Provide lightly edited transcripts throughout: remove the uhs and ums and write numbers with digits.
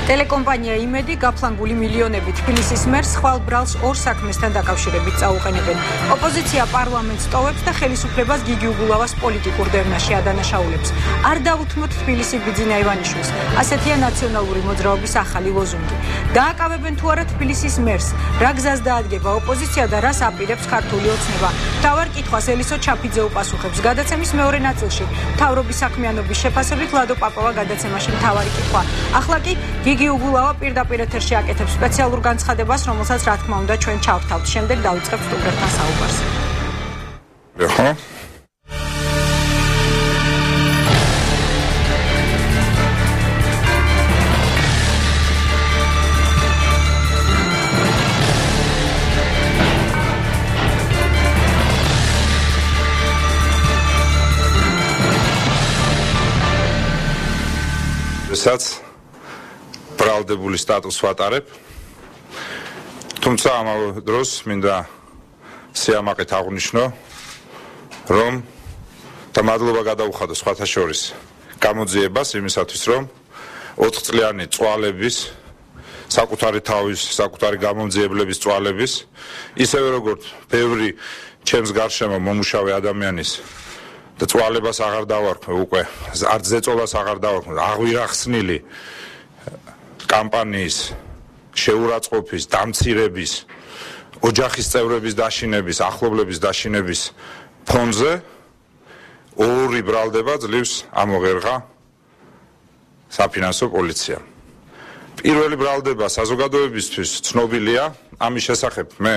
ტელეკომპანია იმედი გაფლანგული მილიონებით თბილისის მერს ხვალ ბრალს ორ საქმესთან დაკავშირებით წაუყენებენ. ოპოზიცია პარლამენტს ტოვებს და ხელისუფლებას გიგი უგულავას პოლიტიკურ დევნაში ადანაშაულებს. არ დაუთმოთ თბილისი ბიძინა ივანიშვილს. ასეთია ნაციონალური მოძრაობის ახალი ლოზუნგი. დააკავებენ თუ არა თბილისის მერს, რა გზას დაადგება ოპოზიცია და რას აპირებს ქართული ოცნება. მთავარ კითხვას ელისო ჩაფიძე უპასუხებს. გადაცემის მეორე ნაწილში მთავრობის საქმიანობის შეფასებით ლადო პაპავა გადაცემაში მთავარი კითხვა. ახლა კი გიგი უგულავა პირდაპირ ეთერში აკეთებს სპეციალურ განცხადებას, რომელსაც რა თქმა უნდა ჩვენ ჩავთავთ. შემდეგ დავიწყებთ სტუმრებთან საუბარს. ესაც ბრალდებული სტატუსს ვატარებ. თუმცა ამავე დროს მინდა სიამაყით აღვნიშნო, რომ და მადლობა გადაუხადო სხვათა შორის გამოძიებას იმისათვის, რომ 4 წლიანი წვალების, საკუთარი თავის, საკუთარი გამომძიებლების წვალების, ისევე როგორც ბევრი ჩემს გარშემო მომუშავე ადამიანის და წვალებას აღარ დავარქვე უკვე, არც ზეწოლას აღარ დავარქვე, აღვირახსნილი კამპანიის შეურაცხყოფის, დამცირების, ოჯახის წევრების დაშინების, ახლობლების დაშინების ფონზე ორი ბრალდება ძლივს ამოღერღა საფინანსო პოლიციამ. პირველი ბრალდება საზოგადოებისთვის ცნობილია, ამის შესახებ მე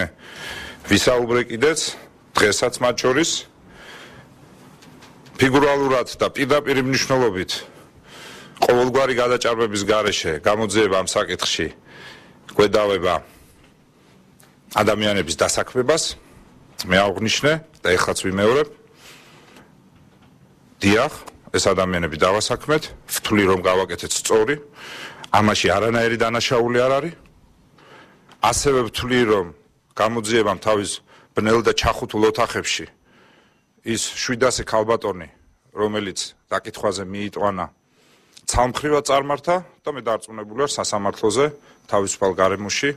ვისაუბრე კიდეც დღესაც მათ შორის. ფიგურალურად და პირდაპირ მნიშვნელობით ყოველგვარი გადაჭარბების გარეშე გამოძიება ამ საკითხში გვედავება ადამიანების დასაქმებას. მე აღვნიშნე და ეხლაც ვიმეორებ. დიახ, ეს ადამიანები დავასაქმეთ, ვთვლი რომ გავაკეთეთ სწორი, ამაში არანაირი დანაშაული არ არის. ასევე ვთვლი რომ გამოძიებამ თავის ბნელ და ჩახუთულ ოთახებში ის 700 ქალბატონი, რომელიც დაკითხვაზე მიიტყვანა, ცალმხრივად წარმართა და მე დარწმუნებული ვარ სასამართლოზე თავისუფალ გარემოში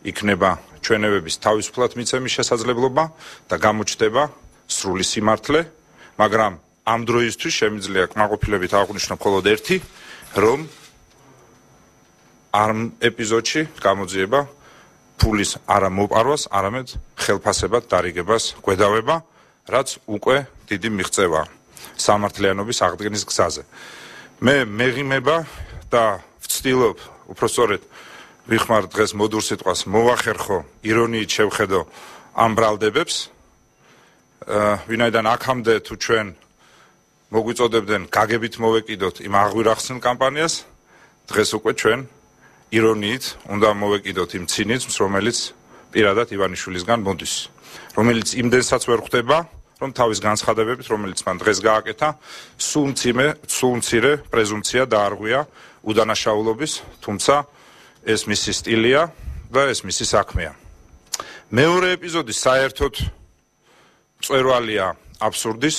იქნება ჩვენებების თავისუფლად მიცემის შესაძლებლობა და გამოჩნდება სრული სიმართლე, მაგრამ ამ დროისთვის შემიძლია კმაყოფილებით აღვნიშნო მხოლოდ ერთი, რომ ამ ეპიზოდში გამოძიება ფულის არა მოპარვას, არამედ ხელფასებად დარიგებას გვედავება, რაც უკვე დიდი მიღწევა სამართლიანობის აღდგენის გზაზე. მე მეღიმება და ვცდილობ, უпростоრედ ვიხმარ დღეს მოდურ სიტყვას, მოვახერხო, ირონიით შევხედო ამ ბრალდებებს, ვინაიდან აქამდე თუ ჩვენ მოგვიწოდებდნენ გაგებით მოვეკიდოთ იმ აღვირახსნილ კამპანიას, დღეს უკვე ჩვენ ირონიით უნდა მოვეკიდოთ იმ ცინიზმს, რომელიც პირადად ივანიშვილისგან მოდის, რომელიც იმდენსაც ვერ ხვდება, რომ თავის განცხადებებით, რომელიც მან დღეს გააკეთა, სულ მცირე პრეზუმპცია დაარღვია უდანაშაულობის, თუმცა ეს მისი სტილია და ეს მისი საქმეა. მეორე ეპიზოდი საერთოდ მწვერვალია აბსურდის.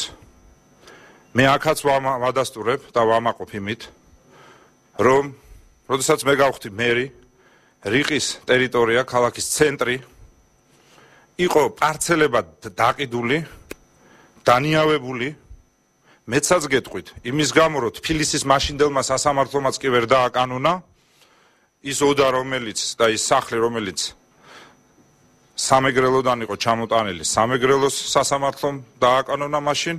მე აქაც ვადასტურებ და ვამაყობ იმით, რომ როდესაც მე გავხდი მერი, რიყის ტერიტორია, ქალაქის ცენტრი იყო პარცელებად დაყიდული, დანიავებული, მეცაც გეტყვით, იმის გამო, რომ თბილისის მაშინდელმა სასამართლომაც კი ვერ დააკანონა, ის ოდა რომელიც და ის სახლი რომელიც სამეგრელოდან იყო ჩამოტანილი, სამეგრელოს სასამართლომ დააკანონა მაშინ,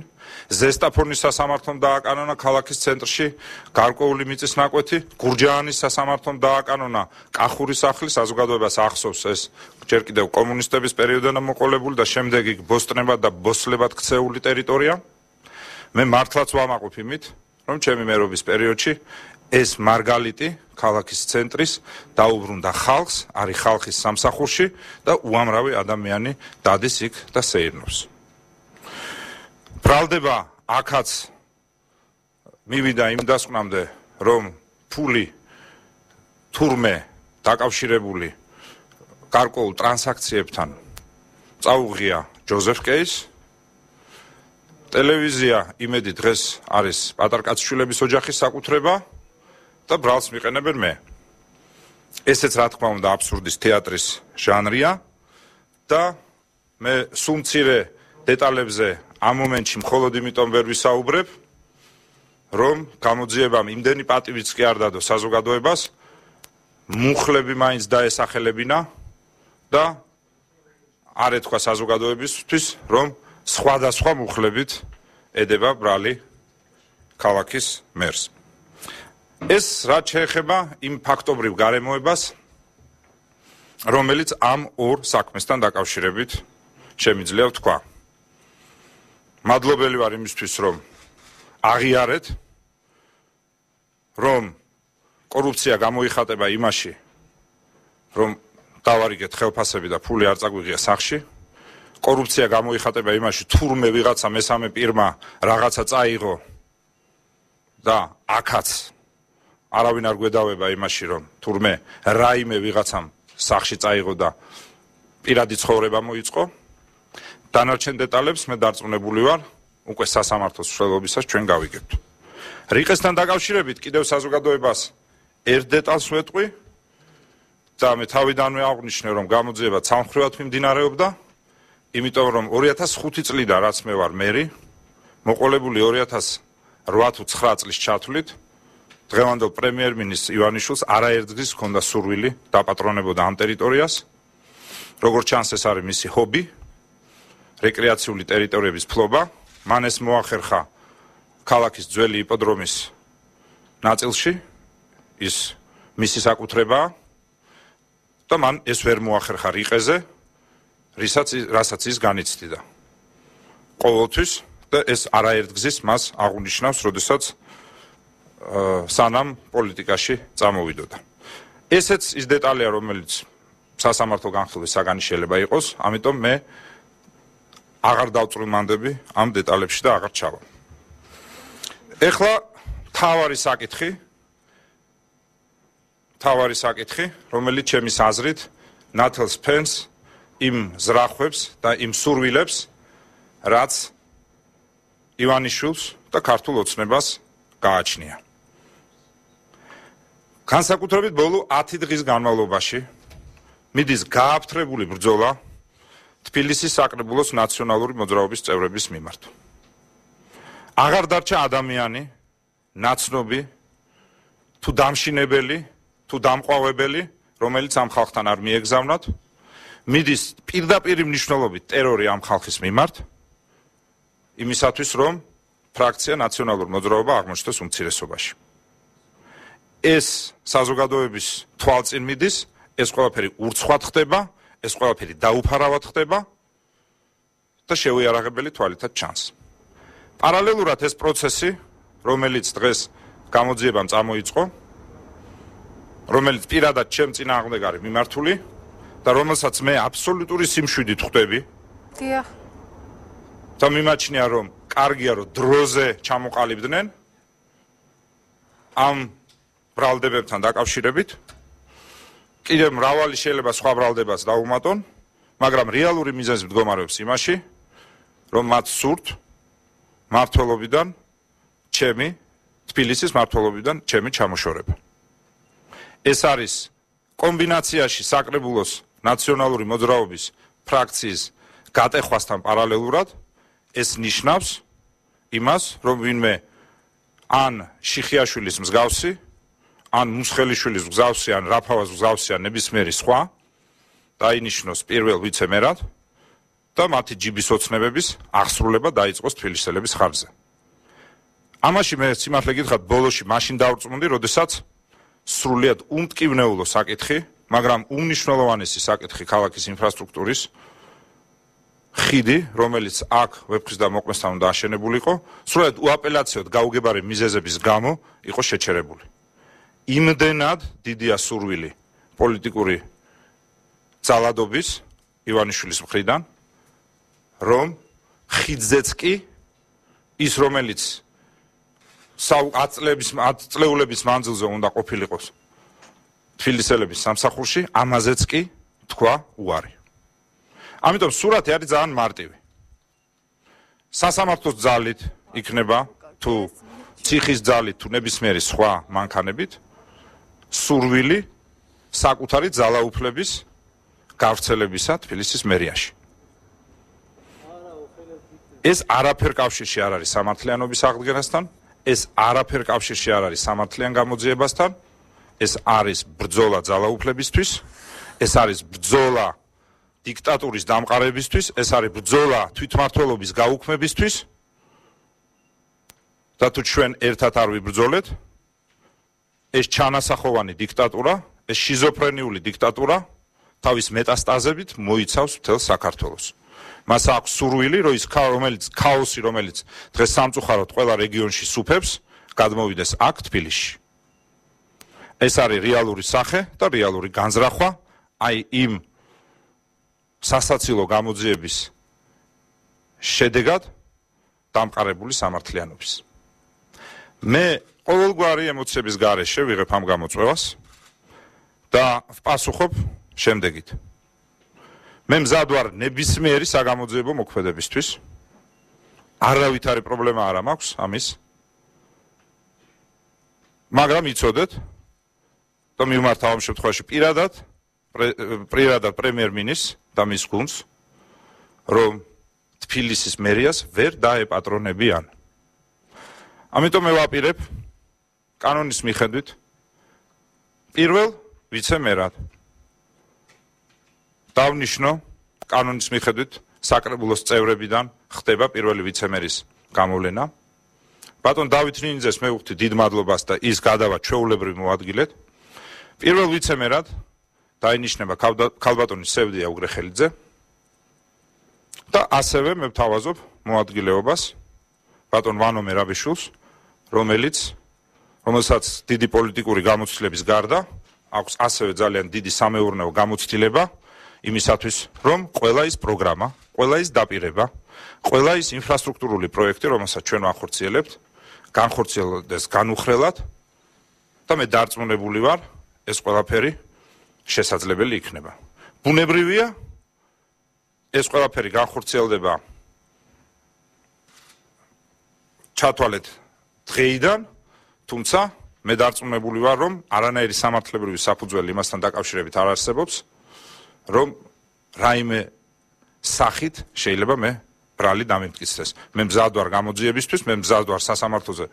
ზესტაფონის სასამართლომ დააკანონა ქალაქის ცენტრში, გარკვეული მიწის ნაკვეთი, გურჯაანის სასამართლომ დააკანონა კახურის სახლი, საზოგადოებას ახსოვს ეს ჯერ კიდევ კომუნისტების პერიოდიდან მოყოლებული და შემდეგ იქ ბოსტნებად და ბოსლებად ქცეული ტერიტორია. მე მართლაც ვამაყობ იმით, რომ ჩემი მერობის პერიოდში ეს მარგალიტი ქალაქის ცენტრის დაუბრუნდა ხალხს, არის ხალხის სამსახურში და უამრავი ადამიანი დადის იქ და სეირნობს. ბრალდება აქაც მივიდა იმ დასკვნამდე, რომ ფული თურმე დაკავშირებული გარკვეულ ტრანსაქციებთან წაუღია ჯოზეფ კეის. ტელევიზია იმედი დღეს არის პატარკაცშვილების ოჯახის საკუთრება და ბრალს მიყენებენ მე. ესეც რა თქმა უნდა აბსურდის თეატრის ჟანრია და მე სულ მცირე დეტალებზე ამ მომენტში მხოლოდ იმიტომ ვერ ვისაუბრებ, რომ გამოძიებამ იმდენი პატივიც კი არ დადო საზოგადოებას, მუხლები მაინც დაესახელებინა და არ ეთქვა საზოგადოებისთვის, რომ სხვადასხვა მუხლებით ედება ბრალი ქალაქის მერს. ეს რაც შეეხება იმ ფაქტობრივ გარემოებას, რომელიც ამ ორ საქმესთან დაკავშირებით შემიძლია ვთქვა. მადლობელი ვარ იმისთვის, რომ აღიარეთ, რომ კორუფცია გამოიხატება იმაში, რომ დავარიგეთ ხელფასები და ფული არ წაგვიღია სახში. კორუფცია გამოიხატება იმაში, თურმე ვიღაცა მესამე პირმა რაღაცა წაიღო და აქაც არავინ არ გვედავება იმაში, რომ თურმე რაიმე ვიღაცამ სახში წაიღო და პირადი ცხოვრება მოიწყო. დანარჩენ დეტალებს მე დარწმუნებული ვარ, უკვე სასამართლოს მსვლელობისას ჩვენ გავიგებთ. რიყესთან დაკავშირებით კიდევ საზოგადოებას ერთ დეტალს ვეტყვი და მე თავიდანვე აღვნიშნე, რომ გამოძიება ცალმხრივად მიმდინარეობდა, იმიტომ რომ 2005 წლიდან რაც მე ვარ მერი, მოყოლებული 2008 თუ 9 წლის ჩათვლით, დღევანდელ პრემიერ-მინისტრ ივანიშვილს არაერთგზის ჰქონდა სურვილი დაპატრონებოდა ამ ტერიტორიას. როგორც ჩანს, ეს არის მისი ჰობი, რეკრეაციული ტერიტორიების ფლობა. მან ეს მოახერხა ქალაქის ძველი იპოდრომის ნაწილში, ის მისი საკუთრებაა და მან ეს ვერ მოახერხა რიყეზე, რასაც ის განიცდიდა. ყოველთვის და ეს არაერთგზის მას აღუნიშნავს, როდესაც სანამ პოლიტიკაში წამოვიდოდა. ესეც ის დეტალია, რომელიც სასამართლო განხილვის საგანი შეიძლება იყოს, ამიტომ მე აღარ დავწვრილმანდები ამ დეტალებში და აღარ ჩავალ. ეხლა თავარი საკითხი, რომელიც ჩემის აზრით ნათელს ფენს იმ ზრახვებს და იმ სურვილებს, რაც ივანიშვილს და ქართულ ოცნებას გააჩნია. განსაკუთრებით ბოლო 10 დღის განმავლობაში მიდის გააფთრებული ბრძოლა თბილისის საკრებულოს ნაციონალური მოძრაობის წევრების მიმართ. აღარ დარჩა ადამიანი, ნაცნობი, თუ დამშინებელი, თუ დამყვავებელი, რომელიც ამ ხალხთან არ მიეგზავნათ, მიდის პირდაპირ მნიშვნელობით ტერორი ამ ხალხის მიმართ, იმისათვის, რომ ფრაქცია ნაციონალური მოძრაობა აღმოჩნდეს უმცირესობაში. ეს საზოგადოების თვალწინ მიდის, ეს ყველაფერი ურცხვად ხდება, ეს ყველაფერი დაუფარავად ხდება და შეუიარაღებელი თვალითაც ჩანს. პარალელურად ეს პროცესი, რომელიც დღეს გამოძიებამ წამოიწყო, რომელიც პირადად ჩემ წინააღმდეგ არის მიმართული და რომელსაც მე აბსოლუტური სიმშვიდით ხვდები. დიახ. და მიმაჩნია, რომ კარგია, რომ დროზე ჩამოყალიბდნენ ამ ბრალდებებთან დაკავშირებით. კიდევ მრავალი შეიძლება სხვა ბრალდებას დაუმატონ, მაგრამ რეალური მიზეზი მდგომარეობს იმაში, რომ მათ სურთ მმართველობიდან თბილისის მმართველობიდან ჩემი ჩამოშორება. ეს არის კომბინაციაში საკრებულოს ნაციონალური მოძრაობის ფრაქციის გატეხვასთან პარალელურად, ეს ნიშნავს იმას, რომ ვინმე ან შიხიაშვილის მსგავსი, ან მუსხელიშვილის მსგავსი, ან რაფავას მსგავსი, ან ნებისმიერი სხვა დაინიშნოს პირველ ვიცე-მერად და მათი ჯიბის ოცნებების აღსრულება დაიწყოს თბილისელების ხარჯზე. ამაში მე სიმართლე გითხრათ, ბოლოში მაშინ დავწმუნდი, როდესაც სრულიად უმტკივნეულო საკითხი, მაგრამ უმნიშვნელოვანესი საკითხი ქალაქის ინფრასტრუქტურის ხიდი, რომელიც აქ ვეფხის და მოყმესთან უნდა აშენებულიყო, სრულიად უაპელაციოდ გაუგებარი მიზეზების გამო იყო შეჩერებული. იმდენად დიდია სურვილი პოლიტიკური ძალადობის ივანიშვილის მხრიდან, რომ ხიდზეც კი ის, რომელიც 10 წლეულების მანძილზე უნდა ყოფილიყოს თბილისელების სამსახურში, ამაზეც კი თქვა უარი. ამიტომ სურათი არის ძალიან მარტივი. სასამართლოს ძალით იქნება თუ ციხის ძალით თუ ნებისმიერი სხვა მანქანებით სურვილი საკუთარი ძალაუფლების გავრცელებისა თბილისის მერიაში. ეს არაფერ კავშირში არ არის სამართლიანობის აღდგენასთან, ეს არაფერ კავშირში არ არის სამართლიან გამოძიებასთან, ეს არის ბრძოლა ძალაუფლებისთვის, ეს არის ბრძოლა დიქტატურის დამყარებისთვის, ეს არის ბრძოლა თვითმმართველობის გაუქმებისთვის და თუ ჩვენ ერთად არ ვიბრძოლეთ, ეს ჩანასახოვანი დიქტატურა, ეს შიზოფრენიული დიქტატურა თავის მეტასტაზებით მოიცავს მთელ საქართველოს. მას აქვს სურვილი, რომელიც ქაოსი, რომელიც დღეს სამწუხაროდ ყველა რეგიონში სუფევს, გადმოვიდეს აქ თბილისში. ეს არის რეალური სახე და რეალური განზრახვა აი იმ სასაცილო გამოძიების შედეგად დამყარებული სამართლიანობის. მე ყოველგვარი ემოციების გარეშე ვიღებ ამ გამოწვევას და ვპასუხობ შემდეგით. მე მზად ვარ ნებისმიერი საგამოძიებო მოქმედებისთვის. არავითარი პრობლემა არ მაქვს ამის. მაგრამ იცოდეთ და მივმართავ ამ შემთხვევაში პირადად პრემიერ-მინისტრს და მის გუნდს, რომ თბილისის მერიას ვერ დაეპატრონებიან. ამიტომ მე ვაპირებ კანონის მიხედვით პირველ ვიცე-მერად. დავნიშნო კანონის მიხედვით საკრებულოს წევრებიდან ხდება პირველი ვიცე-მერის გამოვლენა. ბატონ დავით ნინიძეს მე ვუხდი დიდ მადლობას და ის გადავა ჩვეულებრივ მოადგილეთ. პირველ ვიცე-მერად დაინიშნება ქალბატონი სევდია უგრეხელიძე და ასევე მე ვთავაზობ მოადგილეობას ბატონ ვანო მერაბიშვილს, რომელსაც დიდი პოლიტიკური გამოცდილების გარდა აქვს ასევე ძალიან დიდი სამეურნეო გამოცდილება იმისათვის, რომ ყველა ის პროგრამა, ყველა ის დაპირება, ყველა ის ინფრასტრუქტურული პროექტი, რომელსაც ჩვენ ვახორციელებთ, განხორციელდეს განუხრელად და მე დარწმუნებული ვარ, ეს ყველაფერი შესაძლებელი იქნება. ბუნებრივია, ეს ყველაფერი განხორციელდება ჩათვალეთ დღეიდან, თუმცა მე დარწმუნებული ვარ, რომ არანაირი სამართლებრივი საფუძველი იმასთან დაკავშირებით არ არსებობს, რომ რაიმე სახით შეიძლება მე ბრალი დამიმტკიცდეს. მე მზად ვარ გამოძიებისთვის, მე მზად ვარ სასამართლოზე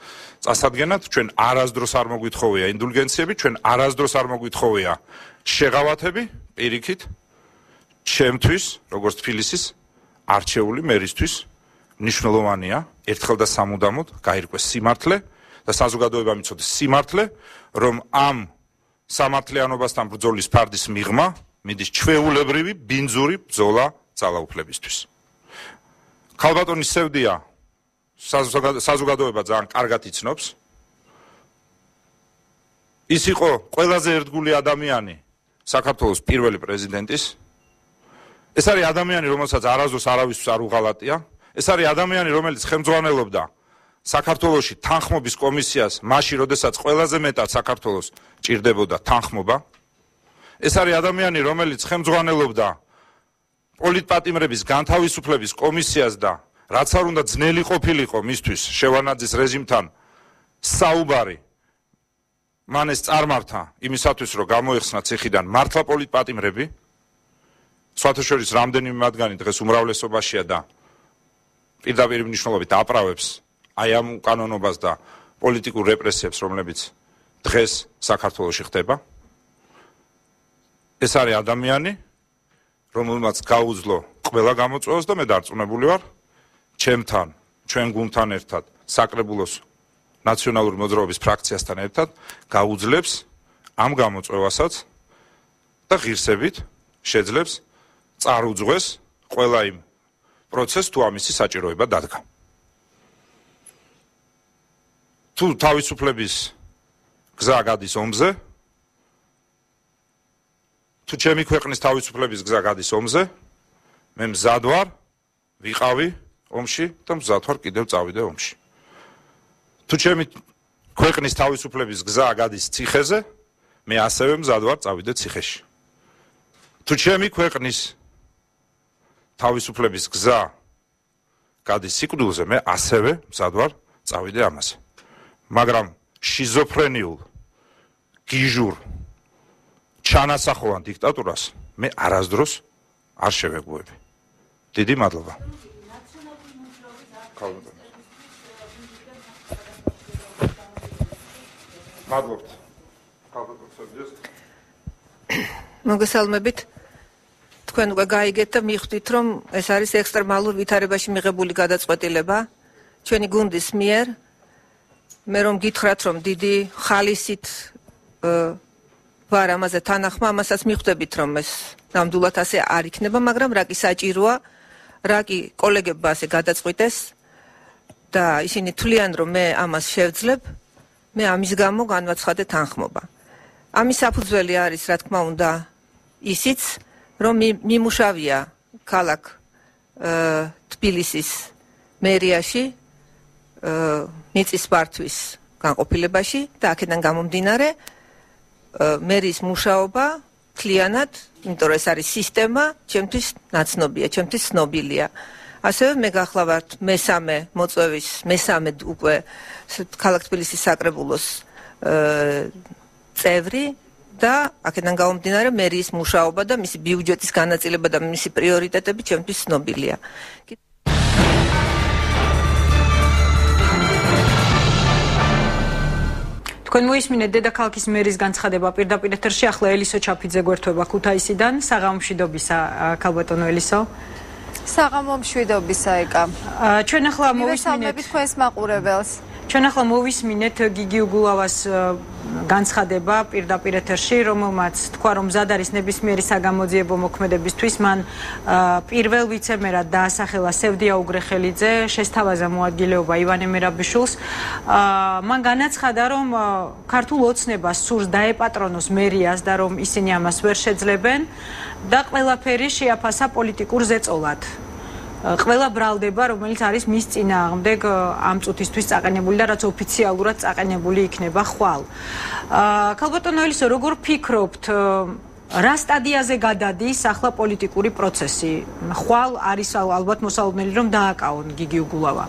წასადგენად, ჩვენ არასდროს არ მოგვითხოვია ინდულგენციები, ჩვენ არასდროს არ მოგვითხოვია შეღავათები, პირიქით, ჩემთვის, როგორც თბილისის არჩეული მერისთვის, მნიშვნელოვანია ერთხელ და სამუდამოდ გაირკვეს სიმართლე და საზოგადოება მიცოდეს სიმართლე, რომ ამ სამართლიანობასთან ბრძოლის ფარდის მიღმა მიდის ჩვეულებრივი ბინძური ბრძოლა ძალაუფლებისთვის. ქალბატონი სევდია საზოგადოება ძალიან კარგად იცნობს. ის იყო ყველაზე ერთგული ადამიანი საქართველოს პირველი პრეზიდენტის. ეს არის ადამიანი, რომელსაც არასდროს არავისთვის არ უღალატია. ეს არის ადამიანი, რომელიც ხელმძღვანელობდა საქართველოში თანხმობის კომისიას, მაშინ, როდესაც ყველაზე მეტად საქართველოს ჭირდებოდა თანხმობა. ეს არის ადამიანი, რომელიც ხელმძღვანელობდა პოლიტპატიმრების განთავისუფლების კომისიას და რაც არ უნდა ძნელი ყოფილიყო მისთვის შევარდნაძის რეჟიმთან საუბარი, მან ეს წარმართა იმისათვის, რომ გამოეხსნა ციხიდან მართლა პოლიტპატიმრები, სხვათაშორის რამდენიმე მათგანი დღეს უმრავლესობაშია და პირდაპირ მნიშვნელობით აპრავებს აი ამ უკანონობას და პოლიტიკურ რეპრესიებს, რომლებიც დღეს საქართველოში ხდება. ეს არის ადამიანი, რომელმაც გაუძლო ყველა გამოწვევას და მე დარწმუნებული ვარ, ჩემთან, ჩვენ გუნდთან ერთად, საკრებულოს ნაციონალური მოძრაობის ფრაქციასთან ერთად გაუძლებს ამ გამოწვევასაც და ღირსებით შეძლებს წარუძღვეს ყველა იმ პროცესს, თუ ამისი საჭიროება დადგა. თუ თავისუფლების გზა გადის ომზე, თუ ჩემი ქვეყნის თავისუფლების გზა გადის ომზე, მე მზად ვარ ვიყავი ომში და მზად ვარ კიდევ წავიდე ომში. თუ ჩემი ქვეყნის თავისუფლების გზა გადის ციხეზე, მე ასევე მზად ვარ წავიდე ციხეში. თუ ჩემი ქვეყნის თავისუფლების გზა გადის სიკვდილზე, მე ასევე მზად ვარ წავიდე ამაზე. მაგრამ შიზოფრენიულ, გიჟურ, ჩანასახოვან დიქტატურას მე არასდროს არ შევეგუები. დიდი მადლობა. მადლობთ. მოგესალმებით. თქვენ უკვე გაიგეთ და მიხვდით, რომ ეს არის ექსტრემალურ ვითარებაში მიღებული გადაწყვეტილება ჩვენი გუნდის მიერ. მე რომ გითხრათ, რომ დიდი ხალისით ვარ ამაზე თანახმა, ამასაც მიხვდებით, რომ ეს ნამდვილად ასე არ იქნება, მაგრამ რა კი საჭიროა, რა კი კოლეგებმა ასე გადაწყვიტეს და ისინი თვლიან, რომ მე ამას შევძლებ, მე ამის გამო განვაცხადე თანხმობა. ამის საფუძველი არის, რა თქმა უნდა, ისიც, რომ მიმუშავია ქალაქ თბილისის მერიაში მიწის მართვის განყოფილებაში და აქედან გამომდინარე მერის მუშაობა მთლიანად, იმიტომ რომ ეს არის სისტემა, ჩემთვის ნაცნობია, ჩემთვის ცნობილია. ასევე მე გახლავართ მესამე მოწვევის, მესამე უკვე ქალაქ თბილისის საკრებულოს წევრი და აქედან გამომდინარე მერის მუშაობა და მისი ბიუჯეტის განაწილება და მისი პრიორიტეტები ჩემთვის ცნობილია. თქვენ მოისმინეთ დედაქალაქის მერის განცხადება პირდაპირ ეთერში. ახლა ელისო ჩაფიძე გვერდება ქუთაისიდან. საღამო მშვიდობისა, ქალბატონო ელისო. საღამო მშვიდობისა, ეკა. ჩვენ ახლა მოვისმინეთ თქვენს მაყურებელს. ჩვენ ახლა მოვისმინეთ გიგი უგულავას განცხადება პირდაპირ ეთერში, რომელმაც თქვა, რომ მზად არის ნებისმიერი საგამოძიებო მოქმედებისთვის. მან პირველ ვიცემერად დაასახელა სევდია უგრეხელიძე, შესთავაზა მოადგილეობა ივანე მერაბიშვილს. მან განაცხადა, რომ ქართულ ოცნებას სურს დაეპატრონოს მერიას და რომ ისინი ამას ვერ შეძლებენ და ყველაფერი შეაფასა პოლიტიკურ ზეწოლად. ყველა ბრალდება, რომელიც არის მის წინააღმდეგ ამ წუთისთვის წაყენებული და რაც ოფიციალურად წაყენებული იქნება ხვალ. ქალბატონო ელისო, როგორ ფიქრობთ, რა სტადიაზე გადადის ახლა პოლიტიკური პროცესი? ხვალ არის ალბათ მოსალოდნელი, რომ დააკავონ გიგი უგულავა.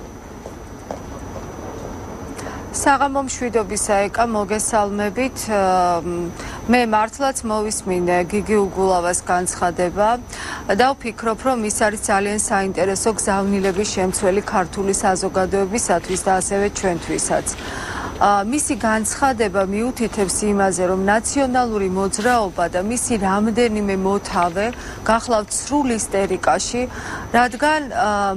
საღამო მშვიდობისა, ეკა, მოგესალმებით. მე მართლაც მოვისმინე გიგი უგულავას განცხადება და ვფიქრობ, რომ ის არის ძალიან საინტერესო გზავნილების შემცველი ქართული საზოგადოებისათვის და ასევე ჩვენთვისაც. მისი განცხადება მიუთითებს იმაზე, რომ ნაციონალური მოძრაობა და მისი რამდენიმე მოთავე გახლავთ სრულ ისტერიკაში, რადგან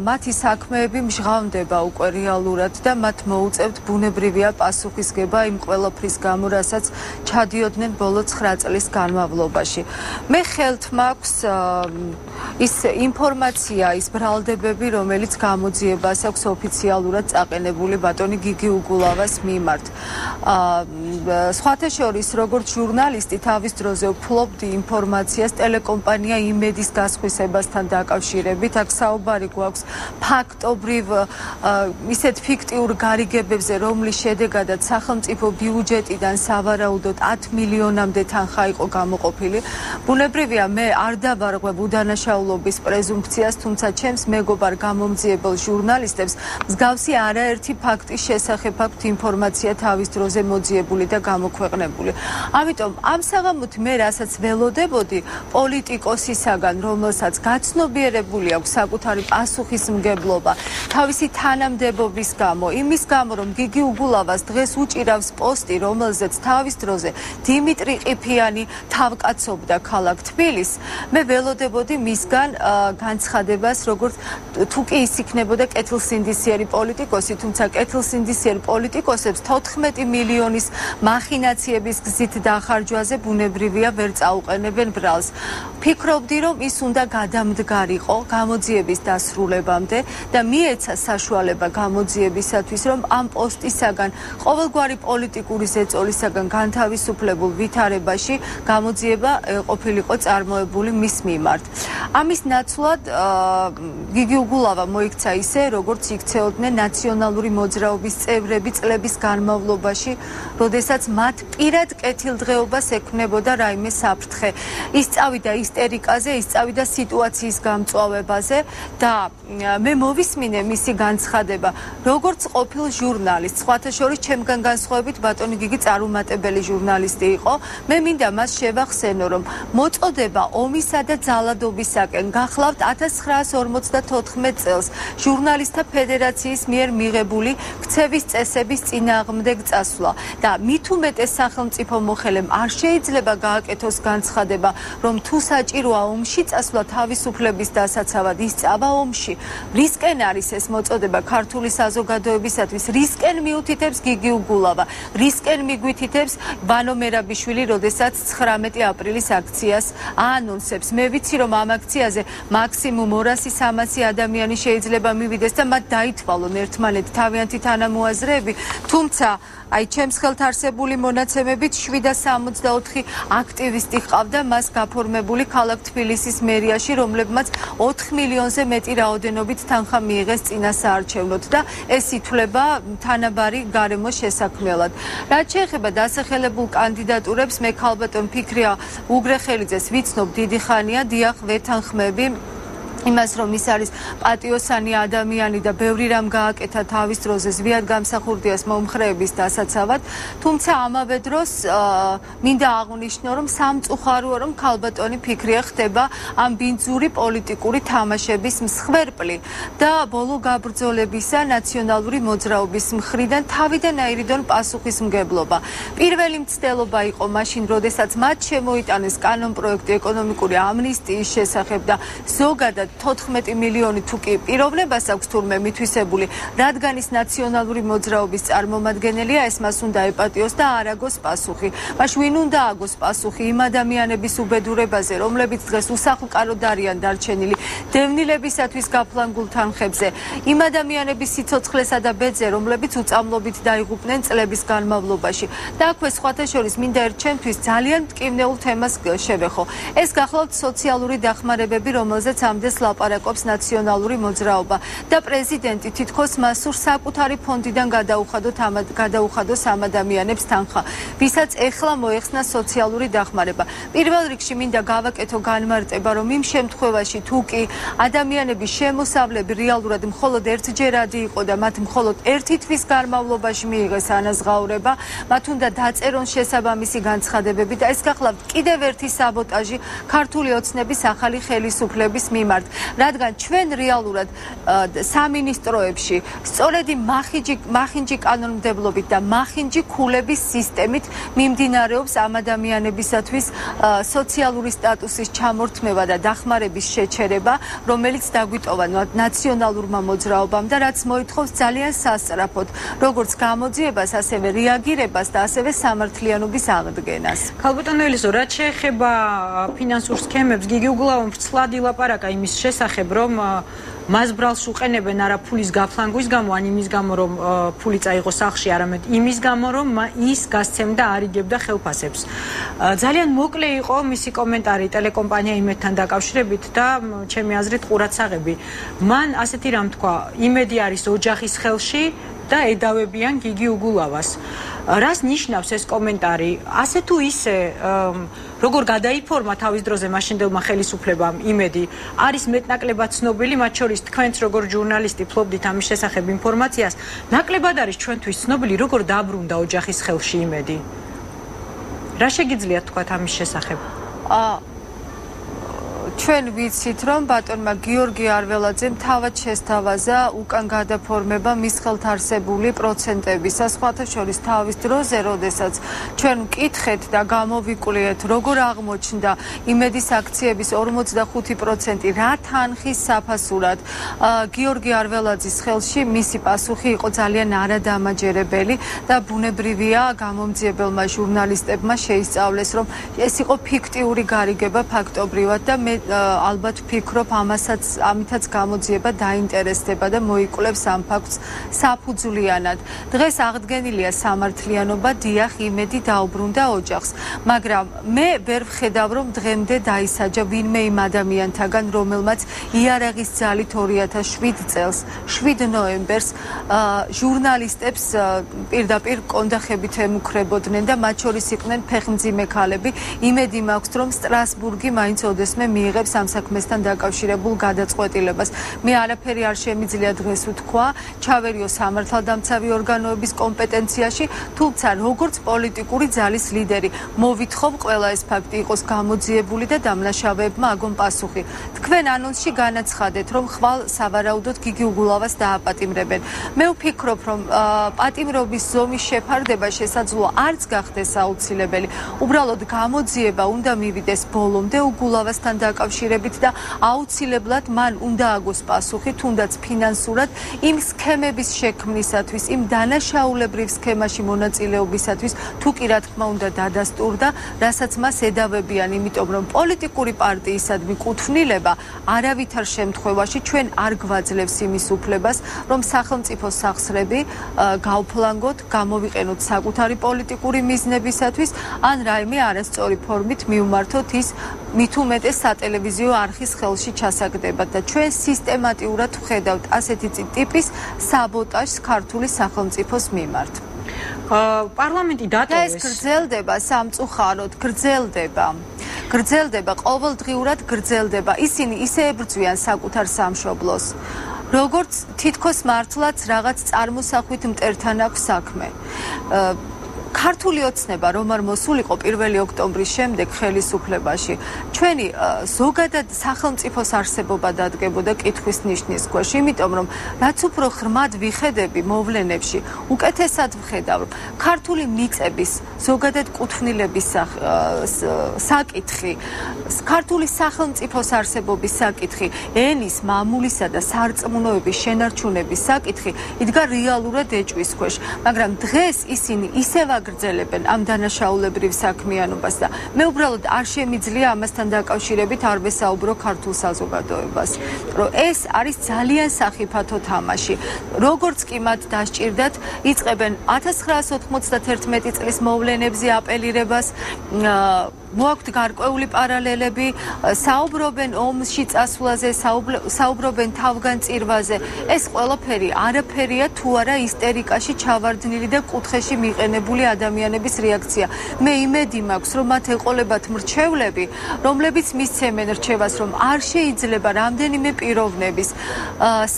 მათი საქმეები მჟღავნდება უკვე რეალურად და მათ მოუწევთ ბუნებრივია პასუხისგება იმ ყველაფრის გამო, რასაც ჩადიოდნენ ბოლო 9 წლის განმავლობაში. მე ხელთ მაქვს ის ინფორმაცია, ის ბრალდებები, რომელიც გამოძიებას აქვს ოფიციალურად წაყენებული ბატონი გიგი უგულავას მიმართ. სხვათა შორის, როგორც ჟურნალისტი თავის დროზე ვფლობდი ინფორმაციას ტელეკომპანია იმედის გასხვისებასთან დაკავშირებით. აქ საუბარი გვაქვს ფაქტობრივ ისეთ ფიქტიურ გარიგებებზე, რომლის შედეგადაც სახელმწიფო ბიუჯეტიდან სავარაუდოდ 10 მილიონამდე თანხა იყო გამოყოფილი. ბუნებრივია, მე არ დავარღვევ უდანაშაულობის პრეზუმფციას, თუმცა ჩემს მეგობარ გამომძიებელ ჟურნალისტებს მსგავსი არაერთი ფაქტის შესახებ აქვთ ინფორმაცია თავის დროზე მოძიებული და გამოქვეყნებული. ამიტომ ამ საღამოთ მე რასაც ველოდებოდი პოლიტიკოსისაგან, რომელსაც გაცნობიერებული აქვს საკუთარი პასუხისმგებლობა თავისი თანამდებობის გამო, იმის გამო, რომ გიგი უგულავას დღეს უჭირავს პოსტი, რომელზეც თავის დროზე დიმიტრი ყიფიანი თავკაცობდა ქალაქ თბილისს, მე ველოდებოდი მისგან განცხადებას, როგორც თუ კი ის იქნებოდა კეთილსინდისიერი პოლიტიკოსი, თუმცა კეთილსინდისიერი პოლიტიკოსებს 14 მილიონის მახინაციების გზით დახარჯვაზე ბუნებრივია ვერ წაუყენებენ ბრალს. ფიქრობდი, რომ ის უნდა გადამდგარიყო გამოძიების დასრულებამდე და მიეცა საშუალება გამოძიებისათვის, რომ ამ პოსტისაგან ყოველგვარი პოლიტიკური ზეწოლისაგან განთავისუფლებულ ვითარებაში გამოძიება ყოფილიყო წარმოებული მის მიმართ. ამის ნაცვლად გიგი უგულავა მოიქცა ისე, როგორც იქცეოდნენ ნაციონალური მოძრაობის წევრები წლების განმავლობაში, როდესაც მათ პირად კეთილდღეობას ექმნებოდა რაიმე საფრთხე. ის წავიდა ისტერიკაზე, ის წავიდა სიტუაციის გამწვავებაზე და მე მოვისმინე მისი განცხადება, როგორც ყოფილ ჟურნალისტს, სხვათა შორის ჩემგან განსხვავებით ბატონი გიგი წარუმატებელი ჟურნალისტი იყო. მე მინდა მას შევახსენო, რომ მოწოდება ომისა და ძალადობისაკენ გახლავთ 1954 წელს ჟურნალისტთა ფედერაციის მიერ მიღებული ქცევის წესების წინააღმდეგ წასვლა და მით უმეტეს სახელმწიფო მოხელემ არ შეიძლება გააკეთოს განცხადება, რომ თუ საჭიროა ომში წასვლა თავისუფლების დასაცავად, ის წავა ომში. რისკენ არის ეს მოწოდება ქართული საზოგადოებისათვის? რისკენ მიუთითებს გიგი უგულავა? რისკენ მიგვითითებს ვანო მერაბიშვილი, როდესაც 19 აპრილის აქციას აანონსებს? მე ვიცი, რომ ამ აქციაზე მაქსიმუმ 200-300 ადამიანი შეიძლება მივიდეს და მათ დაითვალონ ერთმანეთი თავიანთი თანამოაზრეები, თუმცა აი ჩემს ხელთ არსებული მონაცემებით 764 აქტივისტი ჰყავდა მას გაფორმებული ქალაქ თბილისის მერიაში, რომლებმაც 4 მილიონზე მეტი რაოდენობით თანხა მიიღეს წინასაარჩევნოდ და ეს ითვლება თანაბარი გარემოს შესაქმნელად. რაც შეეხება დასახელებულ კანდიდატურებს, მე ქალბატონ ფიქრია უგრეხელიძეს ვიცნობ დიდი ხანია, დიახ, ვეთანხმები იმას, რომ ის არის პატიოსანი ადამიანი და ბევრი რამ გააკეთა თავის დროზე ზვიად გამსახურდიას მომხრეების დასაცავად, თუმცა ამავე დროს მინდა აღვნიშნო, რომ სამწუხაროა, რომ ქალბატონი ფიქრია ხდება ამ ბინძური პოლიტიკური თამაშების მსხვერპლი და ბოლო გაბრძოლებისა ნაციონალური მოძრაობის მხრიდან თავიდანაირიდან პასუხისმგებლობა. პირველი მცდელობა იყო მაშინ, როდესაც მათ შემოიტანეს კანონპროექტი ეკონომიკური ამნისტიის შესახებ და ზოგადად 14 მილიონი თუ კი პიროვნებას აქვს თურმე მითვისებული, რადგან ის ნაციონალური მოძრაობის წარმომადგენელია, ეს მას უნდა ეპატიოს და არ აგოს პასუხი. მაშ ვინ უნდა აგოს პასუხი იმ ადამიანების უბედურებაზე, რომლებიც დღეს უსახლკაროდ არიან დარჩენილი დევნილებისათვის გაფლანგულ თანხებზე, იმ ადამიანების სიცოცხლესა და ბედზე, რომლებიც უწამლობით დაიღუპნენ წლების განმავლობაში. და აქვე სხვათა შორის მინდა ერთ ჩემთვის ძალიან მტკივნეულ თემას შევეხო. ეს გახლავთ სოციალური დახმარებები, რომელზეც ამდენ ლაპარაკობს ნაციონალური მოძრაობა და პრეზიდენტი თითქოს მასურ საკუთარი ფონდიდან გადაუხადოს ამ ადამიანებს თანხა, ვისაც ეხლა მოეხსნა სოციალური დახმარება. პირველ რიგში მინდა გავაკეთო განმარტება, რომ იმ შემთხვევაში თუ კი ადამიანების შემოსავლები რეალურად მხოლოდ ერთჯერადი იყო და მათ მხოლოდ ერთი თვის განმავლობაში მიიღეს ანაზღაურება, მათ უნდა დაწერონ შესაბამისი განცხადებები და ეს გახლავთ კიდევ ერთი საბოტაჟი ქართული ოცნების ახალი ხელისუფლების მიმართ. რადგან ჩვენ რეალურად სამინისტროებში სწორედ მახინჯი კანონმდებლობით და მახინჯი ქულების სისტემით მიმდინარეობს ამ ადამიანებისათვის სოციალური სტატუსის ჩამორთმევა და დახმარების შეჩერება, რომელიც დაგვიტოვა ნაციონალურმა მოძრაობამ და რაც მოითხოვს ძალიან სასწრაფოდ, როგორც გამოძიებას, ასევე რეაგირებას და ასევე სამართლიანობის აღდგენას. ქალბატონო ელიზო, რაც შეეხება ფინანსურ სქემებს, გიგი უგულავამ ვრცლად ილაპარაკა იმის შესახებ, რომ მას ბრალს უყენებენ არა ფულის გაფლანგვის გამო, ან იმის გამო, რომ ფული წაიღო სახლში, არამედ იმის გამო, რომ ის გასცემდა არიგებდა ხელფასებს. ძალიან მოკლე იყო მისი კომენტარი ტელეკომპანია იმედთან დაკავშირებით და ჩემი აზრით ყურადსაღები. მან ასეთი რამ თქვა, იმედი არის ოჯახის ხელში და ედავებიან გიგი უგულავას. რას ნიშნავს ეს კომენტარი? ასე თუ ისე როგორ გადაიფორმა თავის დროზე მაშინდელმა ხელისუფლებამ იმედი, არის მეტნაკლებად ცნობილი, მათ შორის თქვენც როგორ ჟურნალისტი ფლობდით ამის შესახებ ინფორმაციას, ნაკლებად არის ჩვენთვის ცნობილი, როგორ დაბრუნდა ოჯახის ხელში იმედი. რა შეგიძლიათ თქვათ ამის შესახებ? ჩვენ ვიცით, რომ ბატონმა გიორგი არველაძემ თავად შესთავაზა უკან გადაფორმება მის ხელთ არსებული პროცენტებისა, სხვათა შორის თავის დროზე, როდესაც ჩვენ ვკითხეთ და გამოვიკვლიეთ, როგორ აღმოჩნდა იმედის აქციების 45% რა თანხის საფასურად გიორგი არველაძის ხელში, მისი პასუხი იყო ძალიან არადამაჯერებელი და ბუნებრივია გამომძიებელმა ჟურნალისტებმა შეისწავლეს, რომ ეს იყო ფიქტიური გარიგება ფაქტობრივად და მე ალბათ ვფიქრობ, ამითაც გამოძიება დაინტერესდება და მოიკვლევს ამ ფაქტს საფუძვლიანად. დღეს აღდგენილია სამართლიანობა, დიახ, იმედი დაუბრუნდა ოჯახს, მაგრამ მე ვერ ვხედავ, რომ დღემდე დაისაჯა ვინმე იმ ადამიანთაგან, რომელმაც იარაღის ძალით 2007 წელს 7 ნოემბერს ჟურნალისტებს პირდაპირ კონდახებით ემუქრებოდნენ და მათ შორის იყვნენ ფეხმძიმე ქალები. იმედი მაქვს, რომ სტრასბურგი მაინც ოდესმე მიიღებს ამ საქმესთან დაკავშირებულ გადაწყვეტილებას. მე არაფერი არ შემიძლია დღეს ვთქვა, ჩავერიო სამართალდამცავი ორგანოების კომპეტენციაში, თუმცა როგორც პოლიტიკური ძალის ლიდერი მოვითხოვ ყველა ეს ფაქტი იყოს გამოძიებული და დამნაშავეებმა აგონ პასუხი. თქვენ ანონსში განაცხადეთ, რომ ხვალ სავარაუდოდ გიგი უგულავას დააპატიმრებენ. მე ვფიქრობ, რომ პატიმრობის ზომის შეფარდება შესაძლოა არც გახდეს აუცილებელი. უბრალოდ გამოძიება უნდა მივიდეს ბოლომდე უგულავასთან დაკავშირებით და აუცილებლად მან უნდა აგოს პასუხი, თუნდაც ფინანსურად იმ სქემების შექმნისათვის, იმ დანაშაულებრივ სქემაში მონაწილეობისათვის, თუ კი რა თქმა უნდა დადასტურდა, რასაც მას ედავებიან, იმიტომ რომ პოლიტიკური პარტიისადმი კუთვნილება არავითარ შემთხვევაში ჩვენ არ გვაძლევს იმის უფლებას, რომ სახელმწიფო სახსრები გავფლანგოთ, გამოვიყენოთ საკუთარი პოლიტიკური მიზნებისათვის, ან რაიმე არასწორი ფორმით მივმართოთ ის მით უმეტეს სატელევიზიო არხის ხელში ჩასაგდებად და ჩვენ სისტემატიურად ვხედავთ ასეთი ტიპის საბოტაჟს ქართული სახელმწიფოს მიმართ. პარლამენტი დატოვეს. ეს გრძელდება სამწუხაროდ, გრძელდება ყოველდღიურად გრძელდება. ისინი ისე ებრძვიან საკუთარ სამშობლოს, როგორც თითქოს მართლაც რაღაც წარმოსახვით მტერთან აქვს საქმე. ქართული ოცნება რომ არ მოსულიყო 1 ოქტომბრის შემდეგ ხელისუფლებაში, ჩვენი ზოგადად სახელმწიფოს არსებობა დადგებოდა კითხვის ნიშნის ქვეშ, იმიტომ რომ რაც უფრო ღრმად ვიხედები მოვლენებში, უკეთესად ვხედავ, რომ ქართული მიწების ზოგადად კუთვნილების საკითხი, ქართული სახელმწიფოს არსებობის საკითხი, ენის, მამულისა და სარწმუნოების შენარჩუნების საკითხი იდგა რეალურად ეჭვის ქვეშ, მაგრამ დღეს ისინი ისევ აგრძელებენ ამ დანაშაულებრივ საქმიანობას და მე უბრალოდ არ შემიძლია ამასთან დაკავშირებით არ ვესაუბრო ქართულ საზოგადოებას, რომ ეს არის ძალიან სახიფათო თამაში. როგორც კი მათ დასჭირდათ, იწყებენ 1991 წლის მოვლენებზე აპელირებას, მოაქვთ გარკვეული პარალელები, საუბრობენ ომში წასვლაზე, საუბრობენ თავგანწირვაზე. ეს ყველაფერი არაფერია თუ არა ისტერიკაში ჩავარდნილი და კუთხეში მიყენებული ადამიანების რეაქცია. მე იმედი მაქვს, რომ მათ ეყოლებათ მრჩევლები, რომლებიც მისცემენ რჩევას, რომ არ შეიძლება რამდენიმე პიროვნების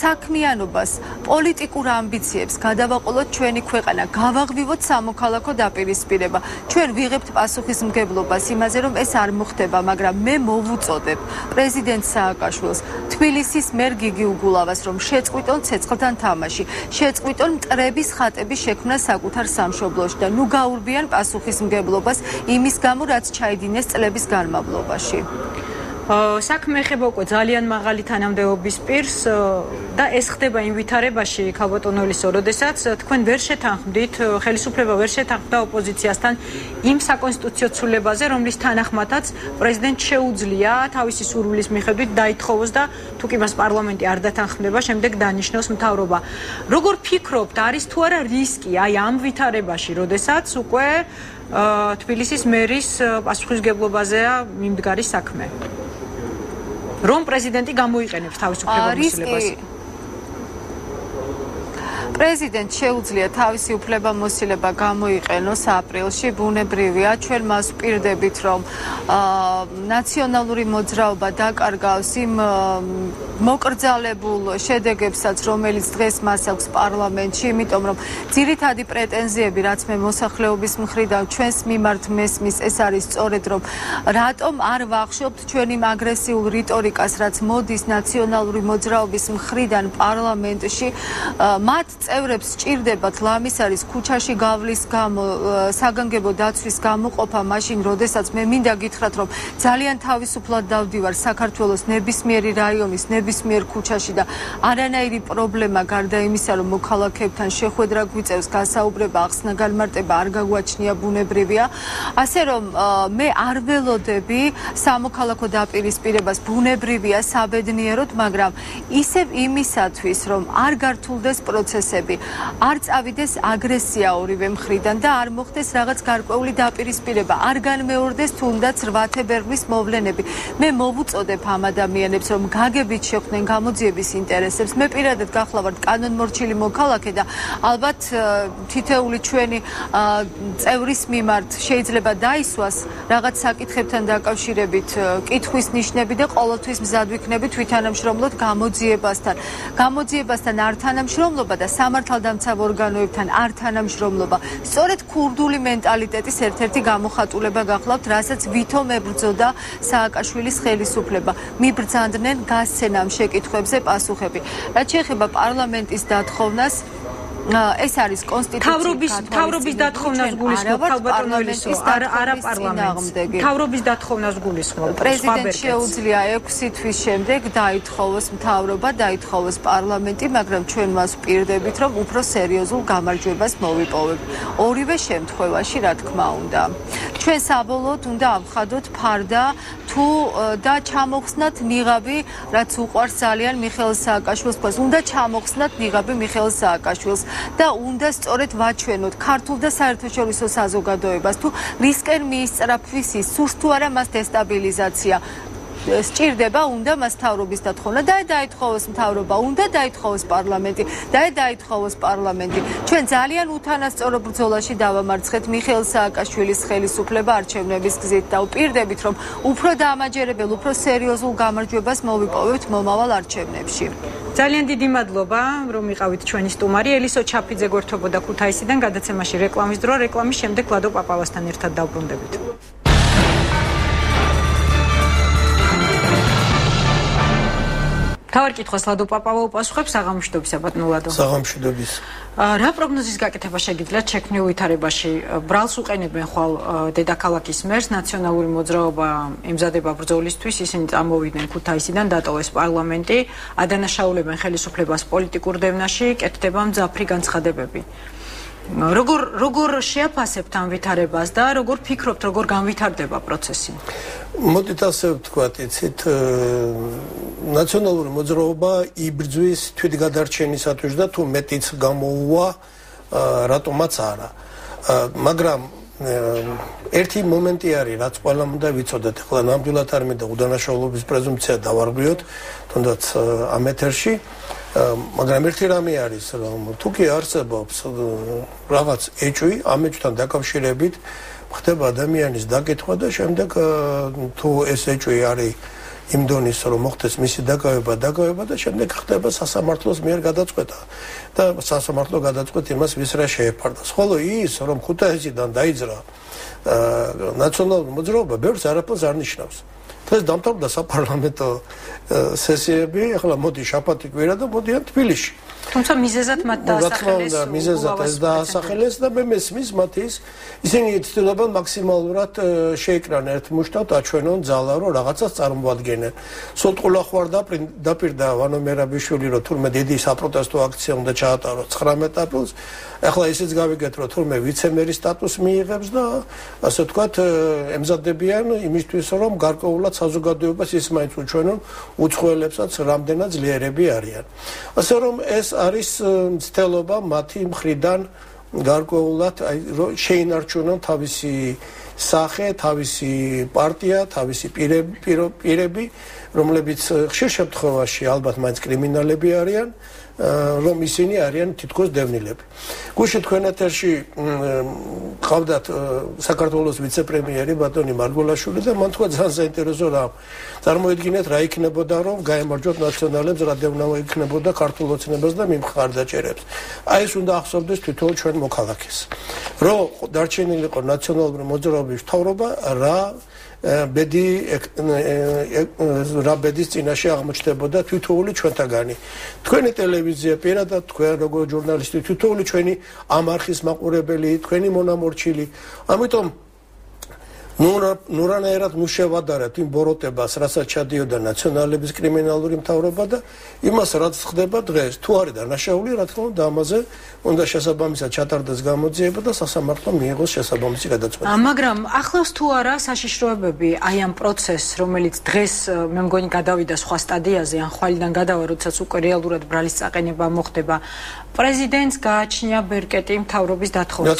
საქმიანობას, პოლიტიკურ ამბიციებს გადავაყოლოთ ჩვენი ქვეყანა, გავაღვივოთ სამოქალაქო დაპირისპირება. ჩვენ ვიღებთ პასუხისმგებლობას იმაზე, რომ ეს არ მოხდება, მაგრამ მე მოვუწოდებ პრეზიდენტ სააკაშვილს, თბილისის მერ გიგი უგულავას, რომ შეწყვიტონ ცეცხლთან თამაში, შეწყვიტონ მტრების ხატების შექმნა საკუთარ სამშობლოში და ნუ გაურბიან პასუხისმგებლობას იმის გამო, რაც ჩაიდინეს წლების განმავლობაში. საქმე ეხება უკვე ძალიან მაღალი თანამდებობის პირს და ეს ხდება იმ ვითარებაში, ქალბატონოვილისო, როდესაც თქვენ ვერ შეთანხმდით, ხელისუფლება ვერ შეთანხმდა ოპოზიციასთან იმ საკონსტიტუციო ცვლილებაზე, რომლის თანახმადაც პრეზიდენტს შეუძლია თავისი სურვილის მიხედვით დაითხოვოს და თუ კი მას პარლამენტი არ დათანხმდება, შემდეგ დანიშნოს მთავრობა. როგორ ფიქრობთ, არის თუ არა რისკი აი ამ ვითარებაში, როდესაც უკვე თბილისის მერის პასუხისმგებლობაზეა მიმდგარი საქმე? რომ პრეზიდენტი გამოიყენებს თავის უფლებამოსილებას. პრეზიდენტს შეუძლია თავისი უფლებამოსილება გამოიყენოს აპრილში, ბუნებრივია, ჩვენ მას ვპირდებით, რომ ნაციონალური მოძრაობა დაკარგავს იმ მოკრძალებულ შედეგებსაც, რომელიც დღეს მას აქვს პარლამენტში, იმიტომ რომ ძირითადი პრეტენზიები, რაც მე მოსახლეობის მხრიდან ჩვენს მიმართ მესმის, ეს არის სწორედ, რომ რატომ არ ვახშობთ ჩვენ იმ აგრესიულ რიტორიკას, რაც მოდის ნაციონალური მოძრაობის მხრიდან პარლამენტში, მათ წევრებს სჭირდებათ ლამის არის ქუჩაში გავლის გამო საგანგებო დაცვის გამოყოფა მაშინ როდესაც მე მინდა გითხრათ რომ ძალიან თავისუფლად დავდივარ საქართველოს ნებისმიერი რაიონის ნებისმიერ ქუჩაში და არანაირი პრობლემა გარდა იმისა რომ მოქალაქეებთან შეხვედრა გვიწევს გასაუბრება ახსნა განმარტება არ გაგვაჩნია ბუნებრივია ასე რომ მე არ ველოდები სამოქალაქო დაპირისპირებას ბუნებრივია საბედნიეროდ მაგრამ ისევ იმისათვის რომ არ გართულდეს პროცესები არ წავიდეს აგრესია ორივე მხრიდან და არ მოხდეს რაღაც გარკვეული დაპირისპირება არ განმეორდეს თუნდაც 8 თებერვლის მოვლენები მე მოვუწოდებ ამ ადამიანებს რომ გაგებით შეხვდნენ გამოძიების ინტერესებს მე პირადად გახლავართ კანონმორჩილი მოქალაქე და ალბათ თითეული ჩვენი წევრის მიმართ შეიძლება დაისვას რაღაც საკითხებთან დაკავშირებით კითხვის ნიშნები და ყოველთვის მზად ვიქნებით თვითანამშრომლოდ გამოძიებასთან არ თანამშრომლობა და სამართალდამცავ ორგანოებთან არ თანამშრომლობა სწორედ ქურდული მენტალიტეტის ერთ-ერთი გამოხატულება გახლავთ რასაც ვითომ ებრძოდა სააკაშვილის ხელისუფლება მიბრძანდნენ გასცენ ამ შეკითხვებზე პასუხები რაც შეეხება პარლამენტის დათხოვნას ეს არის კონსტიტუციის თავრობის დათოვნას გულისხმობ ხალბატონო ელისო არა პარლამენტს თავრობის დათოვნას გულისხმობ პრეზიდენტს შეუძლია 6 თვის შემდეგ დაითხოვოს მთავრობა დაითხოვოს პარლამენტი მაგრამ ჩვენ მას ვპირდებით რომ უფრო სერიოზულ გამარჯვებას მოვიპოვებთ ორივე შემთხვევაში რა თქმა უნდა ჩვენ საბოლოოდ უნდა ავხადოთ ფარდა თუ და ჩამოხსნათ ნიღაბი რაც უყვარს ძალიან მიხეილ სააკაშვილს თქვას უნდა ჩამოხსნათ ნიღაბი მიხეილ სააკაშვილს და უნდა სწორედ ვაჩვენოთ ქართულ და საერთაშორისო საზოგადოებას თუ რისკენ მიისწრაფვის ის სურს თუ არა მას დესტაბილიზაცია სჭირდება უნდა მას თავრობის დათხოვნა და დაითხოვოს მთავრობა უნდა დაითხოვოს პარლამენტი და დაითხოვოს პარლამენტი ჩვენ ძალიან უთანასწორო ბრძოლაში დავამარცხეთ მიხეილ სააკაშვილის ხელისუფლება არჩევნების გზით და ვპირდებით რომ უფრო დაამაჯერებელ უფრო სერიოზულ გამარჯვებას მოვიპოვებთ მომავალ არჩევნებში ძალიან დიდი მადლობა რომ იყავით ჩვენი სტუმარი ელისო ჩაფიძე გვერდთობოდა ქუთაისიდან გადაცემაში რეკლამის დრო რეკლამის შემდეგ ლადო პაპალასთან ერთად დავბრუნდებით თავარ კითხვას ლადო პაპავა უპასუხებს საღამოშიდობის ბატონო ლადო საღამოშიდობის რა პროგნოზის გაკეთება შეგიძლიათ შექმნილ ვითარებაში ბრალს უყენებენ ხვალ დედაქალაქის მერს ნაციონალური მოძრაობა ემზადება ბრძოლისთვის ისინი წამოვიდნენ ქუთაისიდან დატოვეს პარლამენტი ადანაშაულებენ ხელისუფლებას პოლიტიკურ დევნაში კეთდება მძაფრი განცხადებები როგორ შეაფასებთ ამ ვითარებას და როგორ ფიქრობთ როგორ განვითარდება პროცესი მოდით ასე ვთქვათ იცით ნაციონალური მოძრაობა იბრძვის თვითგადარჩენისათვის და თუ მეტიც გამოუვა რატომაც არა მაგრამ ერთი მომენტი არის რაც ყველამ უნდა ვიცოდეთ ახლა ნამდვილად არ მინდა უდანაშაულობის პრეზუმპცია დავარღვიოთ თუნდაც ამ ეთერში მაგრამ ერთი რამე არის რომ თუ კი არსებობს რაღაც ეჭვი ამ ეჭვთან დაკავშირებით ხდება ადამიანის დაკითხვა და შემდეგ თუ ეს ეჭვი არის იმ დონის რომ მოხდეს მისი დაკავება და შემდეგ ხდება სასამართლოს მიერ გადაწყვეტა და სასამართლო გადაწყვეტ იმას ვის რა შეეფარდას ხოლო ის რომ ქუთაისიდან დაიძრა ნაციონალური მოძრაობა ბევრს არაფერს არ ნიშნავს ეს დამთავრდა საპარლამენტო სესიები ახლა მოდი შაბათი კვირა და მოდიან თბილისში თუმცა მიზეზად მათ დაასახელეს მიზეზად ეს დაასახელეს და მე მესმის მათ ისინი ცდილობენ მაქსიმალურად შეეკრან ერთ მუშტად აჩვენონ ძალა რომ რაღაცას წარმოადგენენ სულტყულა ხوار დაპირდა ვანო მერაბიშვილი რომ თურმე დიდი საპროტესტო აქცია უნდა ჩაატაროს 19 აპრილს ახლა ისიც გავიგეთ რომ თურმე ვიცემერის სტატუსს მიიღებს და ასე ვთქვათ ემზადებიან იმისთვის რომ გარკვეულად საზოგადოებას ის მაინც უჩვენონ უცხოელებსაც რამდენად ძლიერები არიან ასე რომ ეს არის მცდელობა მათი მხრიდან გარკვეულად შეინარჩუნონ თავისი სახე, თავისი პარტია, თავისი პირები, რომლებიც ხშირ შემთხვევაში ალბათ მაინც კრიმინალები არიან, რომ ისინი არიან თითქოს დევნილები. გუშინ თქვენ ეთერში ყავდათ საქართველოს ვიცე-პრემიერი ბატონი მარგველაშვილი და მან თქვა ძალიან საინტერესო რამ. წარმოიდგინეთ რა იქნებოდა რომ გაემარჯვოთ ნაციონალებს, რა დევნა იქნებოდა ქართულ ოცნებას და მიმხარდაჭერებს. აი ეს უნდა ახსოვდეს თვითონ ჩვენ მოქალაქეს. რომ დარჩენილი იყო ნაციონალური მოძრაობის მთავრობა რა ბედის წინაშე აღმოჩნდებოდა თითოეული ჩვენთაგანი. თქვენი ტელევიზია პირადად თქვენ როგორც ჟურნალისტი თითოეული ჩვენი ამ არხის მაყურებელი, თქვენი მონამორჩილი. ამიტომ ნურანაერად მუშევადარეთ იმ ბოროტებას, რასაც ჩადიოდა ნაციონალების კრიმინალური მთავრობა და იმას რაც ხდება დღეს, თუ არის დანაშაული, რა თქმა უნდა, ამაზე უნდა შესაბამისად ჩატარდეს გამოძიება და სასამართლომ მიიღოს შესაბამისი გადაწყვეტილება. მაგრამ ახლავს თუ არა საშიშროებები აი ამ პროცესს, რომელიც დღეს მე მგონი გადავიდა სხვა სტადიაზე, ან ხვალიდან გადავა, როდესაც უკვე რეალურად ბრალის წაყენება მოხდება. პრეზიდენტს გააჩნია ბერკეტი მთავრობის დათხოვის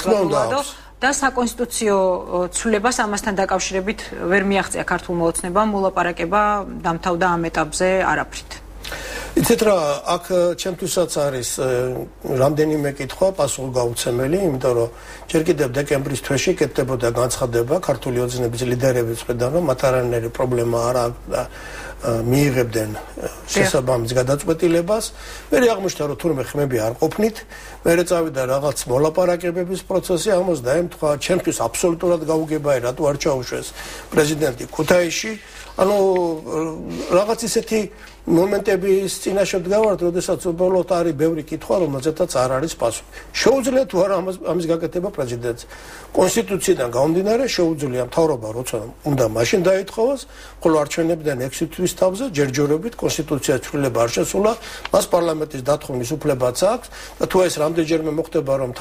და საკონსტიტუციო ცვლილებას ამასთან დაკავშირებით ვერ მიაღწია ქართულმა ოცნებამ მოლაპარაკება დამთავრდა ამ ეტაპზე არაფრით. იცით რა, აქ ჩემთვისაც არის რამდენიმე კითხვა პასუხგაუცემელი, იმიტომ რომ ჯერ კიდევ დეკემბრის თვეში კეთდებოდა განცხადება ქართული ოცნების ლიდერების მხრიდან, რომ მათ არანაირი პრობლემა არ აქვს მიიღებდნენ შესაბამის გადაწყვეტილებას. მე აღმოჩნდა რომ თურმე ხმები არ ყოფნით, მე წავიდა რაღაც მოლაპარაკებების პროცესი, ამას დაემთხვა ჩემთვის აბსოლუტურად გაუგებაა რატო არ ჩაუშვეს პრეზიდენტი ქუთაისში. ანუ რაღაც ისეთი მომენტების წინაშე დგავართ, როდესაც უბრალოდ არის ბევრი კითხვა, რომელზეც არ არის პასუხი. შეუძლია თუ არა ამის გაკეთება პრეზიდენტს. კონსტიტუციიდან გამომდინარე შეუძლია მთავრობა როცა უნდა მაშინ დაითხოვოს, ხოლო არჩევნებიდან 6 თვის თავზე ჯერჯერობით კონსტიტუციის ცვლილება არ შესულა, მას პარლამენტის დათხოვნის უფლებაც აქვს და თუ ეს რამდენჯერმე მოხდება, რომ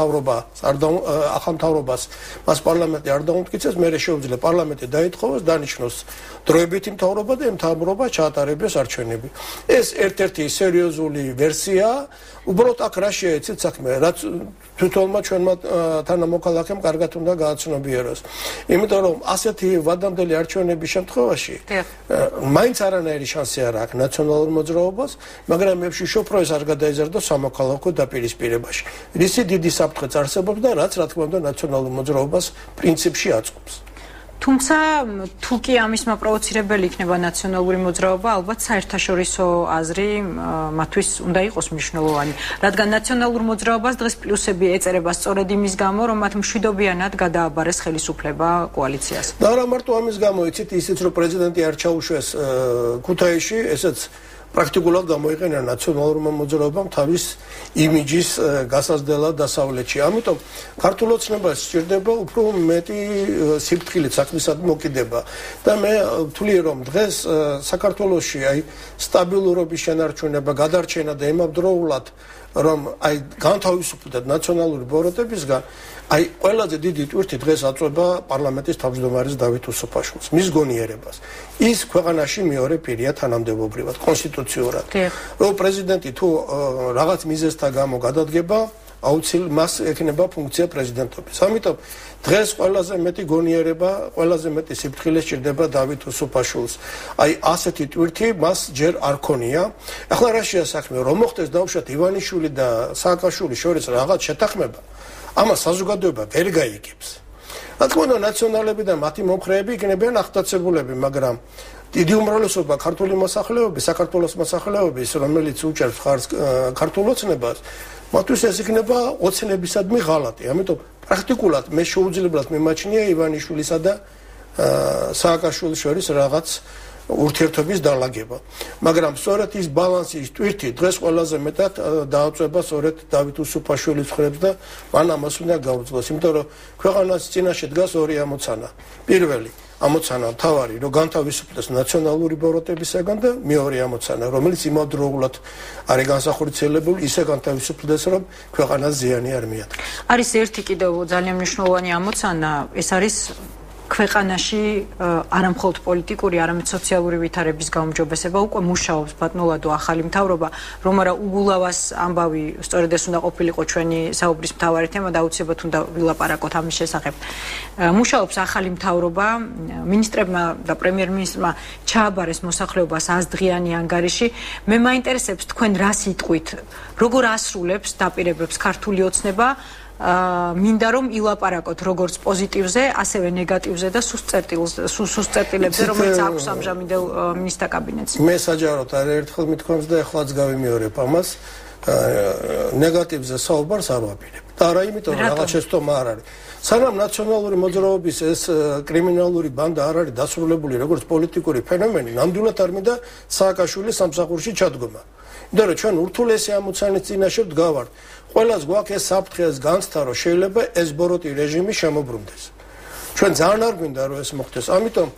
ახალ მთავრობას მას პარლამენტი არ დაუმტკიცებს, მერე შეუძლია პარლამენტი დაითხოვოს, დანიშნოს დროებითი მთავრობა და მთავრობა ჩაატარებიოს არჩევნები. ეს ერთ-ერთი სერიოზული ვერსია, უბრალოდ აქ რა შეეცეთ საქმე, რაც თვითონმა ჩვენმა თანამოქალაქემ კარგად უნდა გააცნობიეროს. იმიტომ რომ ასეთი ვადამდელი არჩევნების შემთხვევაში მაინც არანაირი შანსი არ აქვს ნაციონალურ მოძრაობას, მაგრამ მე ვშიშობ, რომ ეს არ გადაიზარდოს სამოქალაქო დაპირისპირებაში. რისი დიდი საფრთხეც არსებობს და რაც რა თქმა უნდა ნაციონალურ მოძრაობას პრინციპში აწყობს. თუმცა თუ კი ამის მაპროვოცირებელი იქნება ნაციონალური მოძრაობა, ალბათ საერთაშორისო აზრი მათთვის უნდა იყოს მნიშვნელოვანი, რადგან ნაციონალურ მოძრაობას დღეს პლუსები ეწერება სწორედ იმის გამო, რომ მათ მშვიდობიანად გადააბარეს ხელისუფლება კოალიციას. და არა მარტო ამის გამო, იცით, ისიც რომ პრეზიდენტი არ ჩაუშვეს ქუთაისში, ესეც პრაქტიკულად გამოიყენა ნაციონალურმა მოძრაობამ თავის იმიჯის გასაზრდელად დასავლეთში. ამიტომ ქართულ ოცნებას სჭირდება უფრო მეტი სიფრთხილით საქმისადმი მოკიდება. და მე ვთვლი, რომ დღეს საქართველოში აი სტაბილურობის შენარჩუნება, გადარჩენა და იმავდროულად რომ აი განთავისუფლდეთ ნაციონალური ბოროტებისგან, აი ყველაზე დიდი ტვირთი დღეს აწვება პარლამენტის თავმჯდომარის დავით უსუფაშვილს, მის გონიერებას. ის ქვეყანაში მეორე პირია თანამდებობრივად, კონსტიტუციურად. რომ პრეზიდენტი თუ რაღაც მიზეზთა გამო გადადგება, აუცილებლად მას ექნება ფუნქცია პრეზიდენტობის. ამიტომ დღეს ყველაზე მეტი გონიერება, ყველაზე მეტი სიფრთხილე სჭირდება დავით უსუფაშვილს. აი ასეთი ტვირთი მას ჯერ არ ქონია. ახლა რა შეა საქმე, რომ მოხდეს დავუშვათ ივანიშვილი და სააკაშვილის შორის რაღაც შეთანხმება, ამას საზოგადოება ვერ გაიგებს. რა თქმა უნდა, ნაციონალები და მათი მომხრეები იქნებიან აღტაცებულები, მაგრამ დიდი უმრავლესობა ქართული მოსახლეობის, საქართველოს მოსახლეობის, რომელიც უჭერს ხარს ქართულ ოცნებას, მათთვის ეს იქნება ოცნებისადმი ღალატი. ამიტომ პრაქტიკულად მე შეუძლებელად მიმაჩნია ივანიშვილისა და სააკაშვილის შორის რაღაც ურთიერთობის დალაგება. მაგრამ სწორედ ის ბალანსი, ის ტვირთი დღეს ყველაზე მეტად დააწვება სწორედ დავით უსუფაშვილის მხრებს და მან ამას უნდა გაუძლოს, იმიტომ რომ ქვეყანას წინაშე დგას ორი ამოცანა. პირველი ამოცანა მთავარი, რომ განთავისუფლდეს ნაციონალური ბოროტებისაგან და მეორე ამოცანა, რომელიც იმავდროულად არის განსახორციელებული, ისე განთავისუფლდეს, რომ ქვეყანას ზიანი არ მიადგეს. არის ერთი კიდევ ძალიან მნიშვნელოვანი ამოცანა, ეს არის ქვეყანაში არამხოლოდ პოლიტიკური, არამედ სოციალური ვითარების გაუმჯობესება. უკვე მუშაობს ბატონოლადო ახალი მთავრობა, რომ არა უგულავას ამბავი, სწორედ ეს უნდა ყოფილიყო ჩვენი საუბრის მთავარი თემა და აუცილებლად უნდა ვილაპარაკოთ ამის შესახებ. მუშაობს ახალი მთავრობა, მინისტრებმა და პრემიერ-მინისტრმა ჩააბარეს მოსახლეობას 100 დღიანი ანგარიში. მე მაინტერესებს თქვენ რა სიტყვით, როგორ ასრულებს დაპირებებს ქართული ოცნება, მინდა რომ ილაპარაკოთ როგორც პოზიტივზე, ასევე ნეგატივზე და სუსტ წერტილებზე, რომელიც აქვს ამჟამინდელ მინისტრთა კაბინეტს. მე საჯაროდ არაერთხელ მithქვამს და ახლაც გავიმეორებ ამას. ნეგატივზე საუბარს არ ვაპირებ. და არა იმიტომ რომ რაღაც შეცდომა არ არის. სანამ ნაციონალური მოძრაობის ეს კრიმინალური ბანდა არ არის დასრულებული როგორც პოლიტიკური ფენომენი, ნამდვილად არ მინდა სააკაშვილის სამსახურში ჩადგომა. იმიტომ რომ ჩვენ ურთულესი ამოცანის წინაშე ვდგავართ. ყველას გვაქვს ეს საფრთხე, ეს განცდა, რომ შეიძლება ეს ბოროტი რეჟიმი შემოbrunდეს. ჩვენ ძალიან არ გვინდა რომ ეს მოხდეს. ამიტომ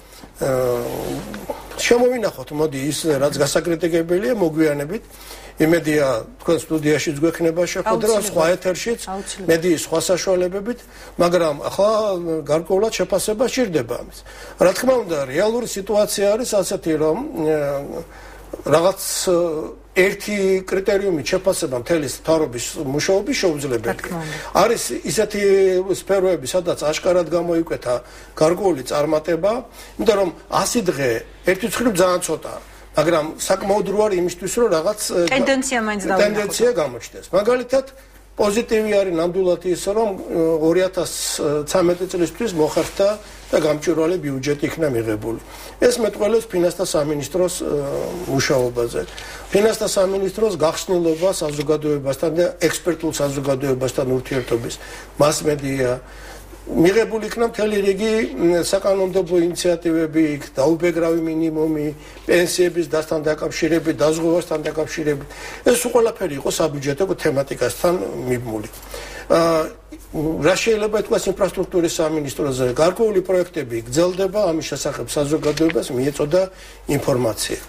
შემოვინახოთ, მოდი ის რაც გასაკრიტიკებელია მოგვიანებით. იმედია თქვენ სტუდიაშიც გვექნება შეხვედრა, სხვა ეთერშიც, მედიის სხვა საშუალებებით, მაგრამ ახლა გარკვეულად შეფასება სჭირდება ამის. რა თქმა უნდა, რეალური სიტუაცია არის ასეთი, რომ რაღაც ერთი კრიტერიუმი შეფასება მთელის მთავრობის მუშაობის შეუძლებელია. არის ისეთი სფეროები, სადაც აშკარად გამოიკვეთა გარკვეული წარმატება, იმიტომ რომ 100 დღე ერთი მხრივ ძალიან ცოტაა. მაგრამ საკმაოდ რო არის იმისთვის რომ რაღაც ტენდენცია გამოჩნდეს. მაგალითად პოზიტივი არის ნამდვილად ის რომ 2013 წლისთვის მოხერხდა და გამჭვირვალე ბიუჯეტი იქნა მიღებული. ეს მეტყველებს ფინანსთა სამინისტროს მუშაობაზე. ფინანსთა სამინისტროს გახსნილობა საზოგადოებასთან და ექსპერტულ საზოგადოებასთან ურთიერთობის მასმედია მიღებული იქნა მთელი რიგი საკანონმდებლო ინიციატივები, დაუბეგრავი მინიმუმი, პენსიების დასთან დაკავშირებით, დაზღვევასთან დაკავშირებით. ეს ყველაფერი იყო საბიუჯეტო თემატიკასთან მიბმული. რა შეიძლება ითქვას ინფრასტრუქტურის სამინისტროზე, გარკვეული პროექტები გრძელდება, ამის შესახებ საზოგადოებას მიეწოდა ინფორმაცია.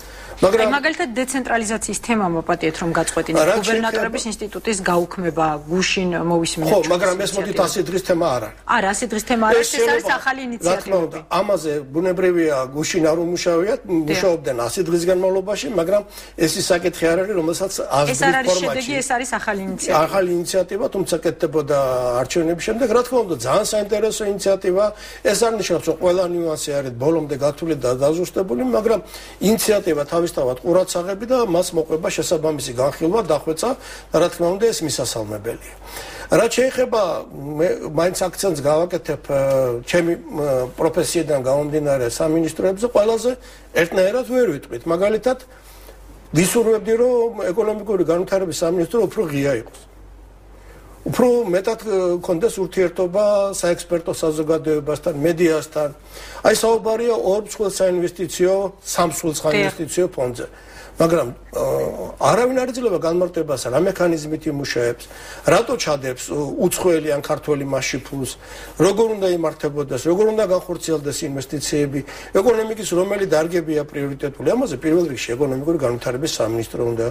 მაგრამ მაგალითად დეცენტრალიზაციის თემა მოპატიეთ რომ გაწყვეტინეთ გუბერნატორების ინსტიტუტის გაუქმება გუშინ მოვისმინეთ. ხო, მაგრამ ეს მოდით 100 დღის თემა არ არის. არა, 100 დღის თემა არ არის, ეს არის ახალი ინიციატივა. ამაზე ბუნებრივია გუშინ არ უმუშავიათ, მუშაობდნენ 100 დღის განმავლობაში, მაგრამ ეს ის საკითხი არ არის, რომელსაც 100 დღის ფორმატში. ეს არ არის შედეგი, ეს არის ახალი ინიციატივა. ახალი ინიციატივა, თუმცა კეთდებოდა არჩევნების შემდეგ, რა თქმა უნდა, ძალიან საინტერესო ინიციატივა. ეს არ ნიშნავს, რომ ყველა ნიუანსი არის ბოლომდე გათვლილი და დაზუსტებული, მაგრამ ინიციატივა თავისთავად ყურად აღები და მას მოყვება შესაბამისი განხილვა, დახვეწა და რა თქმა უნდა ეს მისასალმებელია. რაც შეეხება მაინც აქცენტს გავაკეთებ ჩემი პროფესიიდან გამომდინარე სამინისტროებზე, ყველაზე ერთნაირად ვერ ვიტყვით. მაგალითად, ვისურვებდი, რომ ეკონომიკური განვითარების სამინისტრო უფრო ღია იყოს. უფრო მეტად კონდეს ურთიერთობა საექსპერტო საზოგადოებასთან, მედიასთან. აი საუბარია ორ მსხვილ საინვესტიციო, სამსხვილ საინვესტიციო ფონდზე. მაგრამ არავინ არ იძლევა განმარტებას რა მექანიზმით იმუშავებს, რატო ჩადებს უცხოელი ან ქართველი მასში ფულს, როგორ უნდა იმართებოდეს, როგორ უნდა განხორციელდეს ინვესტიციები, ეკონომიკის რომელი დარგებია პრიორიტეტული. ამაზე პირველ რიგში ეკონომიკური განვითარების სამინისტრო უნდა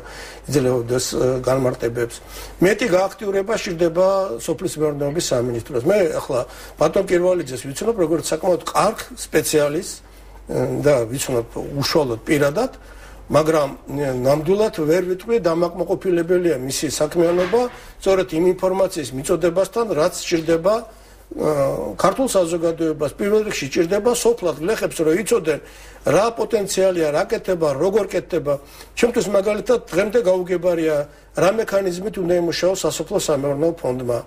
იძლეოდეს განმარტებებს. მეტი გააქტიურება სჭირდება სოფლის მეურნეობის სამინისტროს. მე ახლა ბატონ კირვალიძეს ვიცნობ როგორც საკმაოდ კარგ სპეციალისტს და ვიცნობ უშუალოდ პირადად, მაგრამ ნამდვილად ვერ ვიტყვი დამაკმაყოფილებელია მისი საქმიანობა სწორედ იმ ინფორმაციის მიწოდებასთან, რაც სჭირდება ქართულ საზოგადოებას. პირველ რიგში სჭირდება სოფლად გლეხებს, რომ იცოდნენ რა პოტენციალია, რა კეთდება, როგორ კეთდება. ჩემთვის მაგალითად დღემდე გაუგებარია რა მექანიზმით უნდა იმუშაოს სასოფლო სამეურნეო ფონდმა.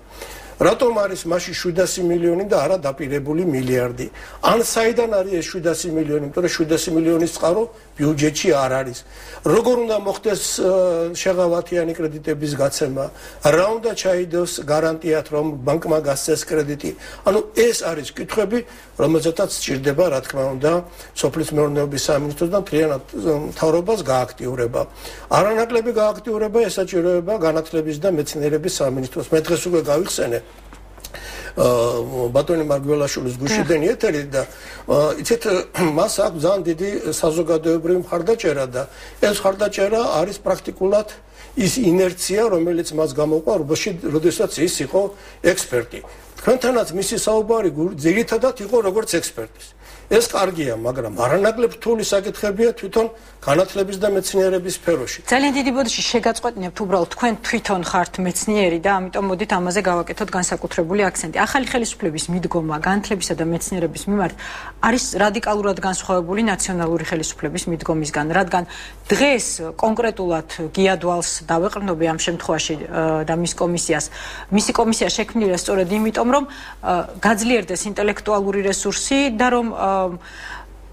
რატომ არის მასში 700 მილიონი და არა დაპირებული მილიარდი? ან საიდან არის ეს 700 მილიონი? იმიტომ რომ 700 მილიონის წყარო ბიუჯეტში არ არის. როგორ უნდა მოხდეს შეღავათიანი კრედიტების გაცემა? რა უნდა ჩაიდოს გარანტიად, რომ ბანკმა გასცეს კრედიტი? ანუ ეს არის კითხვები, რომელზეც სჭირდება, რა თქმა უნდა, სოფლის მეურნეობის სამინისტროს და მთლიანად მთავრობას გააქტიურება. არანაკლები გააქტიურება ესაჭიროება განათლების და მეცნიერების სამინისტროს. მე დღეს უკვე გავიხსენე ბატონი მარგველაშვილის გუშინდელი ეთერი და იცით მას აქვს ძალიან დიდი საზოგადოებრივი მხარდაჭერა და ეს მხარდაჭერა არის პრაქტიკულად ის ინერცია, რომელიც მას გამოყვა რობაში, როდესაც ის იყო ექსპერტი. თქვენთანაც მისი საუბარი ძირითადად იყო როგორც ექსპერტის. ეს კარგია, მაგრამ არანაკლებ რთული საკითხებია თვითონ განათლების და მეცნიერების სფეროში. ძალიან დიდი ბოდიში შეგაწყვეტინებთ უბრალოდ თქვენ თვითონ ხართ მეცნიერი და ამიტომ მოდით ამაზე გავაკეთოთ განსაკუთრებული აქცენტი. ახალი ხელისუფლების მიდგომა განათლებისა და მეცნიერების მიმართ არის რადიკალურად განსხვავებული ნაციონალური ხელისუფლების მიდგომისგან, რადგან დღეს კონკრეტულად გიადვალს დავეყრდნობი ამ შემთხვევაში და მისი კომისია შექმნილია სწორედ იმიტომ, რომ გაძლიერდეს ინტელექტუალური რესურსი და რომ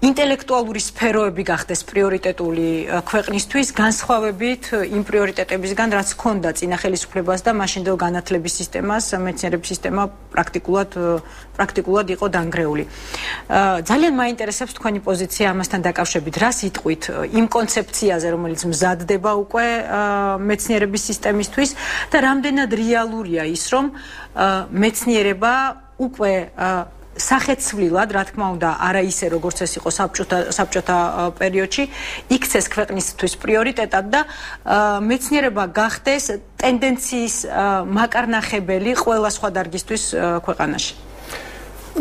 ინტელექტუალური სფეროები გახდეს პრიორიტეტული ქვეყნისთვის, განსხვავებით იმ პრიორიტეტებისგან, რაც ჰქონდა წინა ხელისუფლებას და მაშინდელ განათლების სისტემას, მეცნიერების სისტემა პრაქტიკულად იყო დანგრეული. ძალიან მაინტერესებს თქვენი პოზიცია ამასთან დაკავშირებით. რა სიტყვით იმ კონცეფციაზე, რომელიც მზადდება უკვე მეცნიერების სისტემისთვის და რამდენად რეალურია ის, რომ მეცნიერება უკვე სახეცვლილად, რა თქმა უნდა, არა ისე როგორც ეს იყო საბჭოთა პერიოდში, იქცეს ქვეყნისთვის პრიორიტეტად და მეცნიერება გახდეს ტენდენციის მაკარნახებელი ყველა სხვა დარგისთვის ქვეყანაში.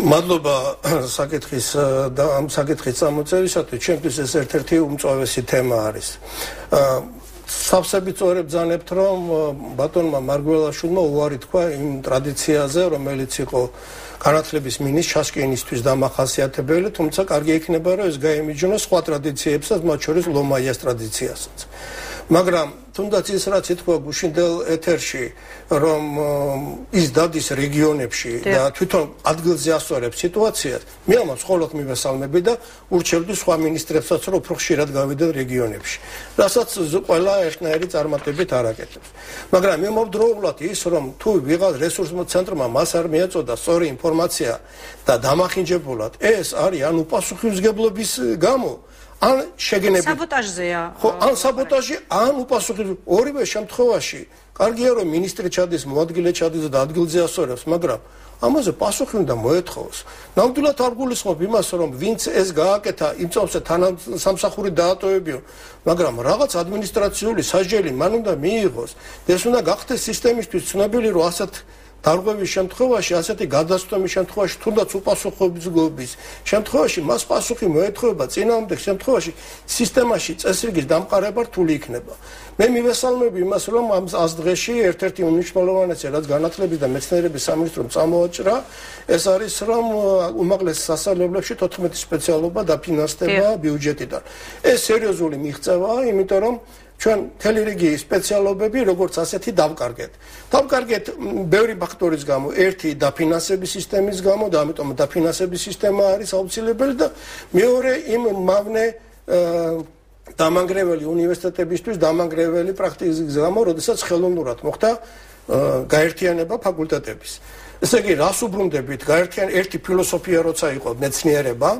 მადლობა საკითხის და ამ საკითხის წამოწევისათვის. ჩემთვის ეს ერთ-ერთი უმწვავესი თემა არის. სავსებით წორებ ბრძანებთ, რომ ბატონმა მარგველაშვილმა უარი თქვა იმ ტრადიციაზე, რომელიც იყო განათლების მინის ჩაშკინისთვის დამახასიათებელი, თუმცა კარგი იქნება, რომ ეს გაემიჯნოს სხვა ტრადიციებსაც, მათ შორის ლომაიას ტრადიციასაც. მაგრამ თუნდაც ის რაც ითქვა გუშინდელ ეთერში, რომ ის დადის რეგიონებში და თვითონ ადგილზე ასწორებს სიტუაციას, მე ამას მხოლოდ მივესალმები და ურჩევდი სხვა მინისტრებსაც, რომ უფრო ხშირად გავიდეთ რეგიონებში, რასაც ყველა ერთნაირი წარმატებით არ აკეთებს. მაგრამ მე მომდროულად ის, რომ თუ ვიღაც რესურსმო ცენტრმა მას არ მიაწოდა სწორი ინფორმაცია და დამახინჯებულად, ეს არის ან უპასუხისმგებლობის გამო, ან შეგენებით საბოტაჟზეა. ხო, ან საბოტაჟი, ან უპასუხისმგებლობა. ორივე შემთხვევაში კარგია რომ ministri ჩადის, მოადგილე ჩადის და ადგილზე ასწორებს, მაგრამ ამაზე პასუხი უნდა მოეთხოვოს. ნამდვილად არ გულისხმობ იმას, რომ ვინც ეს გააკეთა, იმ წამსა თანასამსახური დაატოვებიო, მაგრამ რაღაც ადმინისტრაციული სასჯელი მან უნდა მიიღოს. ეს უნდა გახდეს სისტემისთვის ცნობილი, რომ ასეთ დარღვევის შემთხვევაში, ასეთი გადასწრომის შემთხვევაში, თუნდაც უპასუხისმგებლობის შემთხვევაში, მას პასუხი მოეთხოვება, წინააღმდეგ შემთხვევაში სისტემაში წესრიგის დამყარება რთული იქნება. მე მივესალმები იმას, რომ ამ 100 დღეში ერთ-ერთი უმნიშვნელოვანესი, რაც განათლების და მეცნიერების სამინისტრომ წამოაჭრა, ეს არის, რომ უმაღლეს სასწავლებლებში 14 სპეციალობა დაფინანსდება ბიუჯეტიდან. ეს სერიოზული მიღწევაა, იმიტომ რომ ჩვენ მთელი რიგი სპეციალობები როგორც ასეთი დავკარგეთ. დავკარგეთ ბევრი ფაქტორის გამო, ერთი დაფინანსების სისტემის გამო და ამიტომ დაფინანსების სისტემა არის აუცილებელი და მეორე იმ მავნე დამანგრეველი უნივერსიტეტებისთვის დამანგრეველი პრაქტიკის გამო, როდესაც ხელოვნურად მოხდა გაერთიანება ფაკულტეტების. ესე იგი, რას უბრუნდებით? ერთი ფილოსოფია როცა იყო მეცნიერება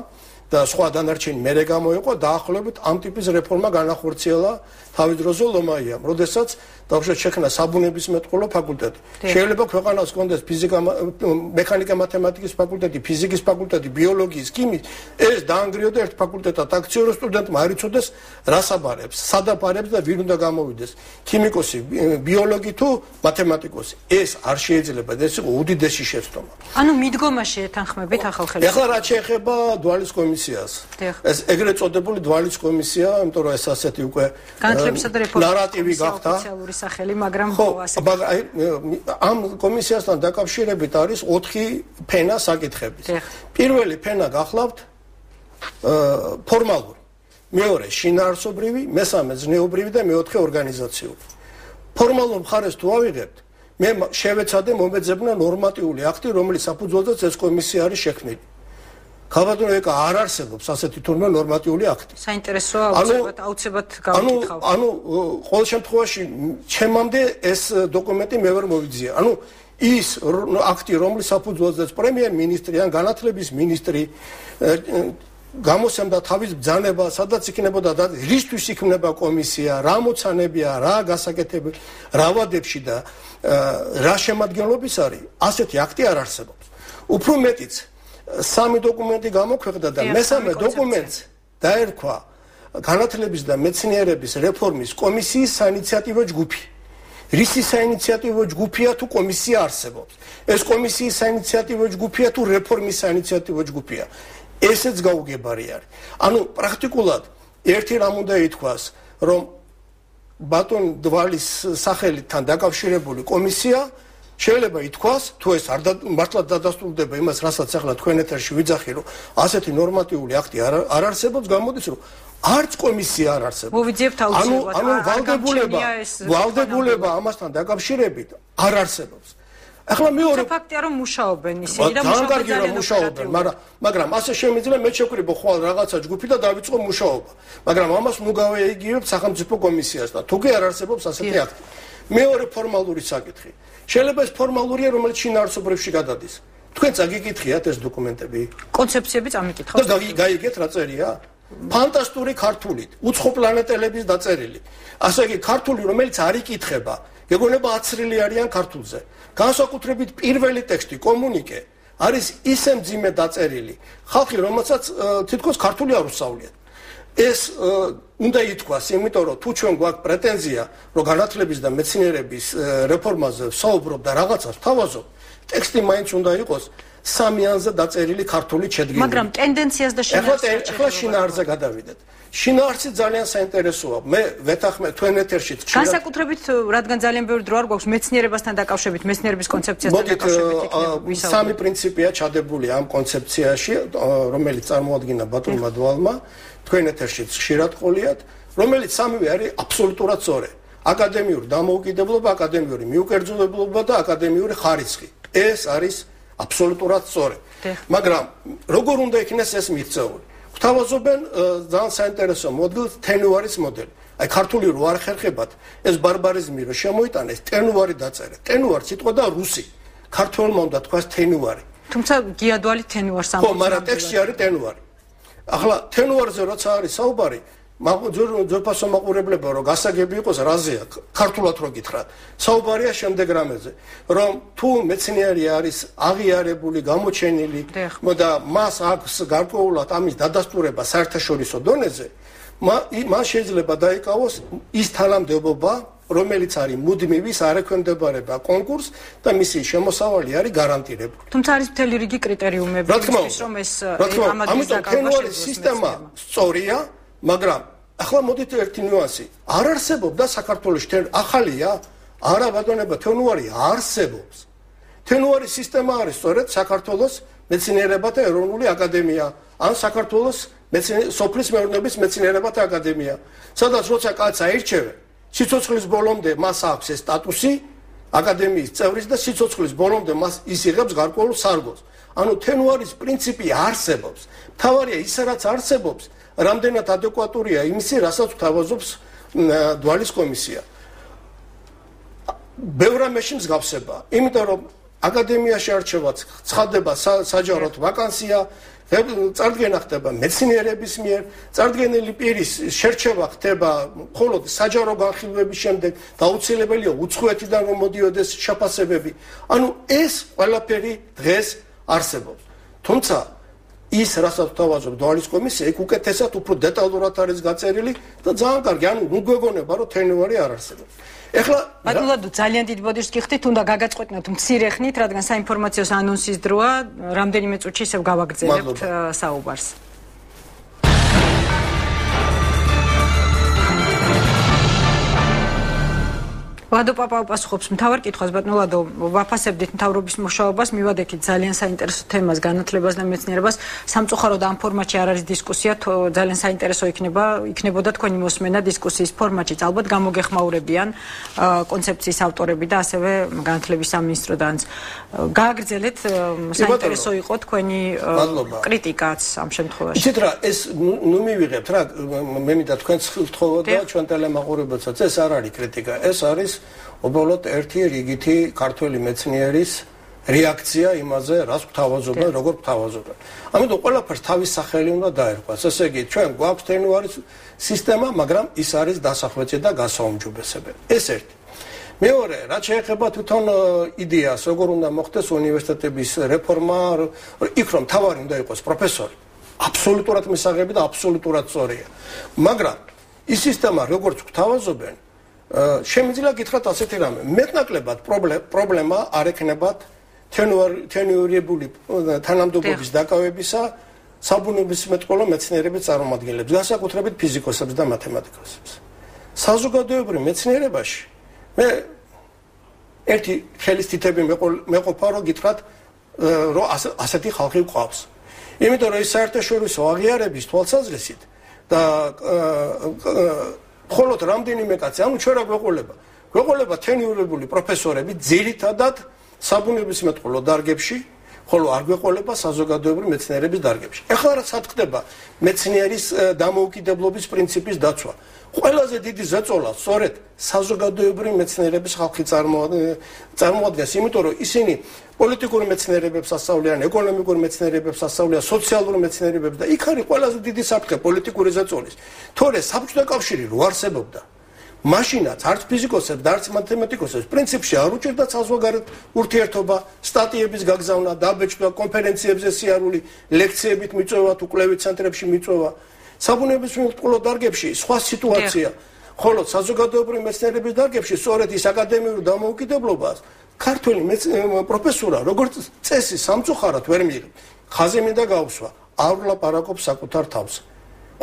და სხვა დანარჩენი მერე გამოიყო, დაახლოებით ამ ტიპის რეფორმა განახორციელა თავის დროზე ლომაიამ, როდესაც დავუშვათ შექმნა საბუნებისმეტყველო ფაკულტეტი. შეიძლება ქვეყანას ჰქონდეს ფიზიკა, მექანიკა, მათემატიკის ფაკულტეტი, ფიზიკის ფაკულტეტი, ბიოლოგიის, ქიმიის, ეს დაანგრიოდა ერთ ფაკულტეტად. აქციურ სტუდენტმა არ იცოდეს რას აბარებს, სად აბარებს და ვინ უნდა გამოვიდეს. ქიმიკოსი, ბიოლოგი თუ მათემატიკოსი. ეს არ შეიძლება და ეს იყო უდიდესი შეცდომა. ანუ მიდგომა შეეთანხმებით ახალ ხელისუფლებას. ეხლა რაც შეეხება დვალის კომისიას. ეს ეგრეთ წოდებული დვალის კომისია, იმიტომ რომ ეს ასეთი უკვე განათლებისა და რეფორმის ნარატივი გახდა. ოფიციალური სახელი, მაგრამ ამ კომისიასთან დაკავშირებით არის 4 ფენა საკითხებით. პირველი ფენა გახლავთ ფორმალური, მეორე შინაარსობრივი, მესამე ზნეობრივი და მეოთხე ორგანიზაციული. ფორმალურ მხარეს თუ ავიღებთ, მე შევეცადე მომეძებნა ნორმატიული აქტი, რომლის საფუძველზეც ეს კომისია არის შექმნილი. ხალხადურ ეკა არ არსებობს ასეთი თურმე ნორმატიული აქტი. საინტერესოა, აუცილებლად გავაკითხავ. ანუ ყოველ შემთხვევაში ჩემამდე ეს დოკუმენტი მე ვერ მოვიძია. ანუ ის აქტი, რომლის საფუძველზეც პრემიერ-მინისტრი ან განათლების მინისტრი გამოსცემდა თავის ბრძანება, სადაც იქნებოდა რისთვის იქნება კომისია, რა მოცანებია, რა გასაკეთებელი, რა ვადებში და რა შემადგენლობის არის, ასეთი აქტი არ არსებობს. უფრო მეტიც სამი დოკუმენტი გამოქვეყნდა და მესამე დოკუმენტს დაერქვა განათლების და მეცნიერების რეფორმის კომისიის საინიციატივო ჯგუფი. რისი საინიციატივო ჯგუფია თუ კომისია არსებობს? ეს კომისიის საინიციატივო ჯგუფია თუ რეფორმის საინიციატივო ჯგუფია? ესეც გაუგებარი არის. ანუ პრაქტიკულად ერთი რამ უნდა ითქვას, რომ ბატონ დვალის სახელთან დაკავშირებული კომისია შეიძლება ითქვას, თუ ეს მართლა დადასტურდება იმას, რასაც ახლა თქვენ ეთერში ვიძახი, რომ ასეთი ნორმატიული აქტი არ არსებობს, გამოდის, რომ არც კომისია არ არსებობს. მოვიძიებთ აუცილებლად. ანუ ვალდებულება ამასთან დაკავშირებით არ არსებობს. ახლა მეორე ფაქტია რომ მუშაობენ ისინი და მუშაობენ, მაგრამ ასე შემიძლია მე შევკრიბო ხვალ რაღაცა ჯგუფი და დავიწყო მუშაობა. მაგრამ ამას ნუ გავეიგივებ სახელმწიფო კომისიასთან. თუ კი არ არსებობს ასეთი აქტი. მეორე ფორმალური საკითხი. შეიძლება ეს ფორმალურია, რომელიც შინაარსობრივში გადადის. თქვენ წაგიკითხიათ ეს დოკუმენტები? კონცეფციები წამიკითხავთ. და გაიგეთ რა წერია? ფანტასტური ქართულით, უცხოპლანეტელების დაწერილი. ასე იგი ქართული, რომელიც არ იკითხება, გეგონება აცრილი არიან ქართულზე. განსაკუთრებით პირველი ტექსტი, კომუნიკე, არის ისე მძიმე დაწერილი. ხალხი, რომელსაც თითქოს ქართული არ უსწავლია. ეს უნდა ითქვას, იმიტომ რომ თუ ჩვენ გვაქვს პრეტენზია, რომ განათლების და მეცნიერების რეფორმაზე ვსაუბრობ და რაღაცას ვთავაზობ, ტექსტი მაინც უნდა იყოს სამიანზე დაწერილი ქართული შედგენილი. მაგრამ ტენდენციას და შინაარსს ახლა შინაარსზე გადავიდეთ. შინაარსი ძალიან საინტერესოა. მე ვეთანხმე თქვენ ეთერში ხშირად. განსაკუთრებით, რადგან ძალიან ბევრი დრო არ გვაქვს მეცნიერებასთან დაკავშირებით, მეცნიერების კონცეფციასთან დაკავშირებით. სამი პრინციპია ჩადებული ამ კონცეფციაში, რომელიც წარმოადგინა ბატონმა დვალმა, თქვენ ეთერში ხშირად ყოლიათ, რომელიც სამივე არის აბსოლუტურად სწორი. აკადემიური დამოუკიდებლობა, აკადემიური მიუკერძულებლობა და აკადემიური ხარისხი. ეს არის აბსოლუტურად სწორი. მაგრამ როგორ უნდა იქნეს ეს მიღწეული? გვთავაზობენ ძალიან საინტერესო მოდელს, თენუარის მოდელი. აი ქართული რო არ ხერხებათ, ეს ბარბარიზმი რო შემოიტანეს, თენუარი დაწერე. თენუარი სიტყვა და რუსი. ქართველმა უნდა თქვას თენუარი. თუმცა გიადვალი თენუარს ამბობს. ხო, მაგრამ ტექსტში არის თენუარი. ახლა თენუარზე როცა არის საუბარი, ძვირფასო მაყურებლებო რომ გასაგები იყოს რაზეა ქართულად რო გითხრათ საუბარია შემდეგ რამეზე რომ თუ მეცნიერი არის აღიარებული გამოჩენილი და მას აქვს გარკვეულად ამის დადასტურება საერთაშორისო დონეზე მას შეიძლება დაიკავოს ის თანამდებობა რომელიც არის მუდმივი საერთაშორისო კონკურს და მისი შემოსავალი არის გარანტირებული. თუმცა არის მთელი რიგი კრიტერიუმები იმისთვის რომ ეს ამადის დაკავება სისტემა სწორია, მაგრამ ახლა მოდით ერთი ნიუანსი. არ არსებობდა საქართველოში ახალია, არა ბატონებო, თენუარი არსებობს. თენუარის სისტემა არის სწორედ საქართველოს მეცნიერებათა ეროვნული აკადემია, ან საქართველოს სოფლის მეურნეობის მეცნიერებათა აკადემია. სადაც როცა კაცს აირჩევენ, სიცოცხლის ბოლომდე მას აქვს ეს სტატუსი აკადემიის წევრის და სიცოცხლის ბოლომდე მას ის იღებს გარკვეულ სარგოს. ანუ თენუარის პრინციპი არსებობს. თავარია ის რაც არსებობს, რამდენად ადეკვატურია იმისი, რასაც გვთავაზობს დვალის კომისია. ბევრ რამეში მსგავსება, იმიტომ რომ აკადემიაში არჩევაც ცხადდება საჯაროდ ვაკანსია, წარდგენა ხდება მეცნიერების მიერ, წარდგენილი პირის შერჩევა ხდება მხოლოდ საჯარო განხილვების შემდეგ, დაუცილებელია უცხოეთიდან რომ მოდიოდეს შეფასებები. ანუ ეს ყველაფერი დღეს არსებობს. თუმცა ის რასაც თავაზობ დვალის კომისია, იქ უკეთესად უფრო დეტალურად არის გაწერილი და ძალიან კარგი, ანუ ნუ გვეგონება რომ თენუარი არ არსებობს. ეხლა ბატონო ძალიან დიდ ბოდიშს გიხდით, უნდა გაგაწყვეტნოთ მცირე ხნით, რადგან საინფორმაციო ანონსის დროა, რამდენიმე წუთში ისევ გავაგრძელებთ საუბარს. ლადო პაპაუ პასუხობს მთავარ კითხვას, ბატონო ლადო, ვაფასებდით მთავრობის მუშაობას, მივადექით ძალიან საინტერესო თემას, განათლებას და მეცნიერებას. სამწუხაროდ ამ ფორმატში არ არის დისკუსია, ძალიან საინტერესო იქნებოდა თქვენი მოსმენა დისკუსიის ფორმატშიც. ალბათ გამოგეხმაურებიან კონცეფციის ავტორები და ასევე განათლების სამინისტროდანაც. გააგრძელეთ, საინტერესო იყო თქვენი კრიტიკაც ამ შემთხვევაში. იცით რა, ეს ნუ მივიღებთ რა, მე მინდა თქვენს გთხოვოთ და ჩვენ ტელემაყურებელსაც, ეს არ არის კრიტიკა, ეს არის უბრალოდ ერთი რიგითი ქართველი მეცნიერის რეაქცია იმაზე, რას გვთავაზობენ, როგორ გვთავაზობენ. ამიტომ ყველაფერს თავის სახელი უნდა დაერქვას. ესე იგი, ჩვენ გვაქვს თენუარის სისტემა, მაგრამ ის არის დასახვეწი და გასაუმჯობესებელი. ეს ერთი. მეორე, რაც შეეხება თვითონ იდეას, როგორ უნდა მოხდეს უნივერსიტეტების რეფორმა, იქ რომ თავარი უნდა იყოს პროფესორი. აბსოლუტურად მისაღები და აბსოლუტურად სწორია. მაგრამ ის სისტემა, როგორც გვთავაზობენ, შემიძლია გითხრათ ასეთი რამე. მეტნაკლებად პრობლემა არ ექნებათ თენუარიებული თანამდებობის დაკავებისა საბუნებისმეტყველო მეცნიერების წარმომადგენლებს, განსაკუთრებით ფიზიკოსებს და მათემატიკოსებს. საზოგადოებრივ მეცნიერებაში მე ერთი ხელის თითები მეყოფა რომ გითხრათ რომ ასეთი ხალხი გვყავს. იმიტომ რომ ის საერთაშორისო აღიარების თვალსაზრისით და მხოლოდ რამდენიმე კაცი, ანუ ჩვენ რა გვეყოლება თენიურებული პროფესორები ძირითადად საბუნებისმეტყველო დარგებში, ხოლო არ გვეყოლება საზოგადოებრივი მეცნიერების დარგებში. ეხლა რა სათქმდება მეცნიერის დამოუკიდებლობის პრინციპის დაცვა. ყველაზე დიდი ზეწოლა სწორედ საზოგადოებრივი მეცნიერების ხალხი წარმოადგენს, იმიტომ რომ ისინი პოლიტიკური მეცნიერებებს ასწავლიან, ეკონომიკური მეცნიერებებს ასწავლიან, სოციალური მეცნიერებებს და იქ არის ყველაზე დიდი საფრთხე პოლიტიკური ზეწოლის. თორე საბჭოთა კავშირი რო არსებობდა, მაშინაც არც ფიზიკოსებს და არც მათემატიკოსებს პრინციპში არ უჭირდათ საზღვარგარეთ ურთიერთობა, სტატიების გაგზავნა, დაბეჭდვა, კონფერენციებზე სიარული, ლექციებით მიწვევა, თუ კვლევით ცენტრებში მიწვევა. საბუნებისმეტყველო დარგებში სხვა სიტუაცია, ხოლო საზოგადოებრივი მეცნიერების დარგებში სწორედ ის აკადემიური დამოუკიდებლობას ქართველი პროფესორა როგორც წესი სამწუხაროდ ვერ მიიღებს. ხაზი მინდა გავუსვა, არ ვლაპარაკობს საკუთარ თავს.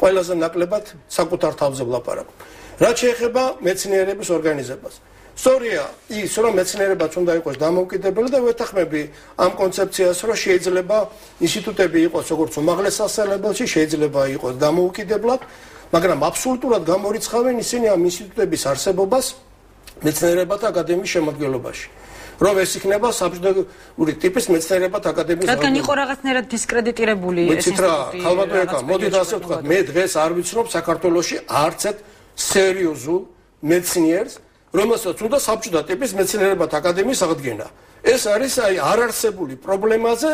ყველაზე ნაკლებად საკუთარ თავზე ვლაპარაკობ. რაც შეეხება მეცნიერების ორგანიზებას. სწორია ის, რომ მეცნიერებაც უნდა იყოს დამოუკიდებელი და ვეთანხმები ამ კონცეფციას, რომ შეიძლება ინსტიტუტები იყოს როგორც უმაღლეს სასწავლებელში, შეიძლება იყოს დამოუკიდებლად, მაგრამ აბსოლუტურად გამორიცხავენ ისინი ამ ინსტიტუტების არსებობას მეცნიერებათა აკადემიის შემადგენლობაში. რომ ეს იქნება საბჭოური ტიპის მეცნიერებათა აკადემიის რადგან იყო რაღაცნაირად დისკრედიტირებული ეს ინსტიტუტი. ხალბატონიკა, მოდით ასე ვთქვათ, მე დღეს არ ვიცნობ საქართველოში არც ერთ სერიოზულ მეცნიერს, რომელსაც უნდა საბჭოთა ტიპის მეცნიერებათა აკადემიის აღდგენა. ეს არის არარსებული პრობლემაზე,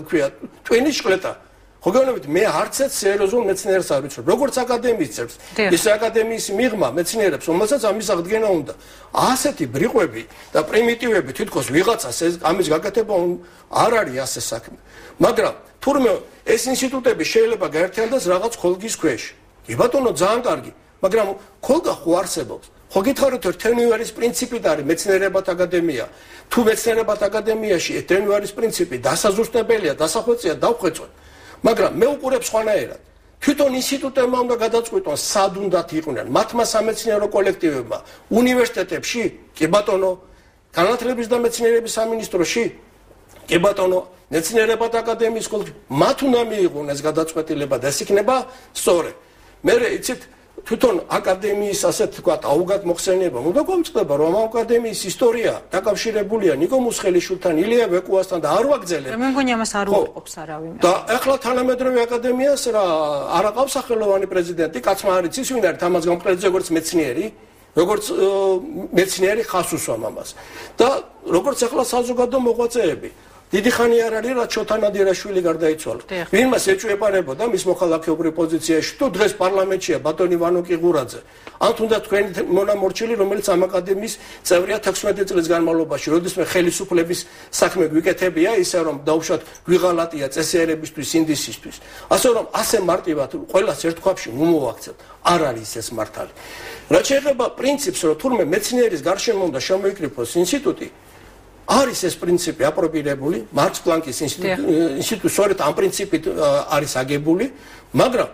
თქვია, ტვინის შყლეტა. ხო გეუბნებით, მე არც ერთ სერიოზულ მეცნიერს არ ვიცნობ. როგორც აკადემიის წევრს, ის აკადემიის მიღმა მეცნიერებს, რომელსაც ამის აღდგენა უნდა. ასეთი ბრიყვები და პრიმიტივები თითქოს ვიღაცას ამის გაკეთება არ არის ასე საქმე. მაგრამ თურმე ეს ინსტიტუტები შეიძლება გაერთიანდეს რაღაც ხოლგის ქვეშ. კი ბატონო, ძალიან კარგი, მაგრამ ხოლგა ხო არსებობს. ხო გითხარით, რომ თენუარის პრინციპით არის მეცნიერებათა აკადემია. თუ მეცნიერებათა აკადემიაში თენუარის პრინციპი დასაზუსტებელია, დასახვეწია, დავხვეწოთ. მაგრამ მე უყურებ სხვანაირად. თვითონ ინსტიტუტებმა უნდა გადაწყვიტონ, სად უნდათ იყვნენ მათმა სამეცნიერო კოლექტივებმა, უნივერსიტეტებში, კი ბატონო, განათლების და მეცნიერების სამინისტროში, კი ბატონო, მეცნიერებათა აკადემიის კოლექტივ, მათ უნდა მიიღონ ეს გადაწყვეტილება და ეს იქნება სწორი. მე იცით თვითონ აკადემიის ასეთ თქვათ აუგად მოხსენება უნდა გვამწყდება რომ ამ აკადემიის ისტორია დაკავშირებულია ნიკო მუსხელიშვილთან, ილია ვეკუასთან და არ ვაგრძელებ. მე მგონი ამას არ უყოფს არავინ. და ახლა თანამედროვე აკადემიას რა არ აყავს სახელოვანი პრეზიდენტი, კაცმა არ იცის ვინ არის თამაზ გამყრელიძე როგორც მეცნიერი ხას უსვამ ამას. და როგორც ახლა საზოგადო მოღვაწეები დიდი ხანი არ არის რაც შოთა ნადირაშვილი გარდაიცვალა. ვინმას ეჭვეპარებოდა მის მოხალხეობრივ პოზიციაში თუ დღეს პარლამენტშია ბატონი ვანო კიღურაძე. ან თუნდაც თქვენი მონამორჩილი, რომელიც ამ აკადემიის წევრია 16 წლის განმავლობაში, როდესაც ხელისუფლების საქმე გვიკეთებია, ისე რომ დაუშვათ გვიღალატია წესიერებისთვის, ინდისისთვის. ასე რომ ასე მარტივად ყველას ერთ ქვაბში მომოვაქცევთ, არ არის ეს მართალი. რაც შეეხება პრინციპს, რომ თურმე მეცნიერის გარშემო უნდა შემოიკრიფოს ინსტიტუტი, არის ეს პრინციპი აპრობირებული, მარკს პლანკის ინსტიტუტი სწორედ ამ პრინციპით არის აგებული, მაგრამ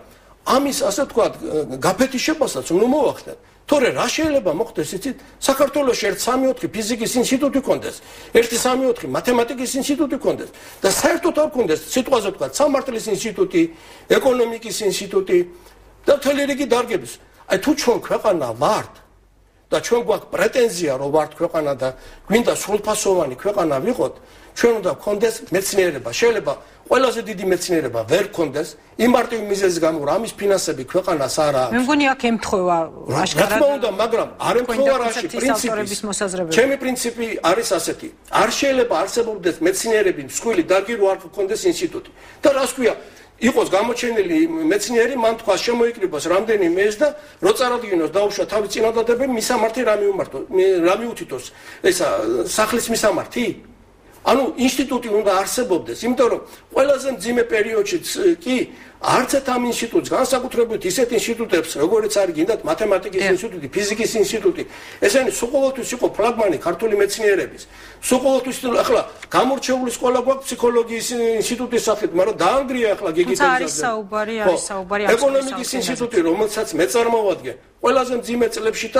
ამის ასე ვთქვათ, გაფეთის შეფასած უნდა მოვახდეთ. თორე რა შეიძლება მოხდეს იცით? საქართველოში 1-3-4 ფიზიკის ინსტიტუტი კონდეს, 1-3-4 მათემატიკის ინსტიტუტი კონდეს და საერთოდ არ კონდეს სიტყვაზე ვთქვათ, სამართლის ინსტიტუტი, ეკონომიკის ინსტიტუტი და მთელი რიგი დარგების. აი თუ ჩვენ ქვეყანა ვართ და ჩვენ გვაქვს პრეტენზია რომ ვართ ქვეყანა და გვინდა სრულფასოვანი ქვეყანა ვიყოთ, ჩვენ უნდა გქონდეს მეცნიერება. შეიძლება ყველაზე დიდი მეცნიერება ვერ გქონდეს იმ მარტივი მიზეზის გამო, რომ ამის ფინანსები ქვეყანას არ აქვს. მე მგონი აქ ემთხვევა აშკარად. რა თქმა უნდა, მაგრამ არ ემთხვევა რაში პრინციპის მოსაზრებები. ჩემი პრინციპი არის ასეთი. არ შეიძლება არსებობდეს მეცნიერები მსხვილი დარგი რო არ გქონდეს ინსტიტუტი. და რას ქვია? იყოს გამოჩენილი მეცნიერი, მან თქვა შემოიკრიბოს რამდენიმე ეს და რო წარადგინოს დაუშვა თავის წინადადებები, მისამართი რა მიუმართოს, რა მიუთითოს, ესა სახლის მისამართი? ანუ ინსტიტუტი უნდა არსებობდეს, იმიტომ რომ ყველაზე მძიმე პერიოდშიც კი არც ერთ ამ ინსტიტუტს განსაკუთრებით ისეთ ინსტიტუტებს, როგორც არის გინდათ მათემატიკის ინსტიტუტი, ფიზიკის ინსტიტუტი, ესენი სულ იყო ფლაგმანი ქართული მეცნიერების. სულ ახლა გამორჩეული სკოლა გვაქვს ფსიქოლოგიის ინსტიტუტის სახით, მაგრამ დაანგრია ახლა გიგიტალიზაცია. არის საუბარი ეკონომიკის ინსტიტუტი, რომელსაც მე წარმოვადგენ, ყველაზე მძიმე წლებშიც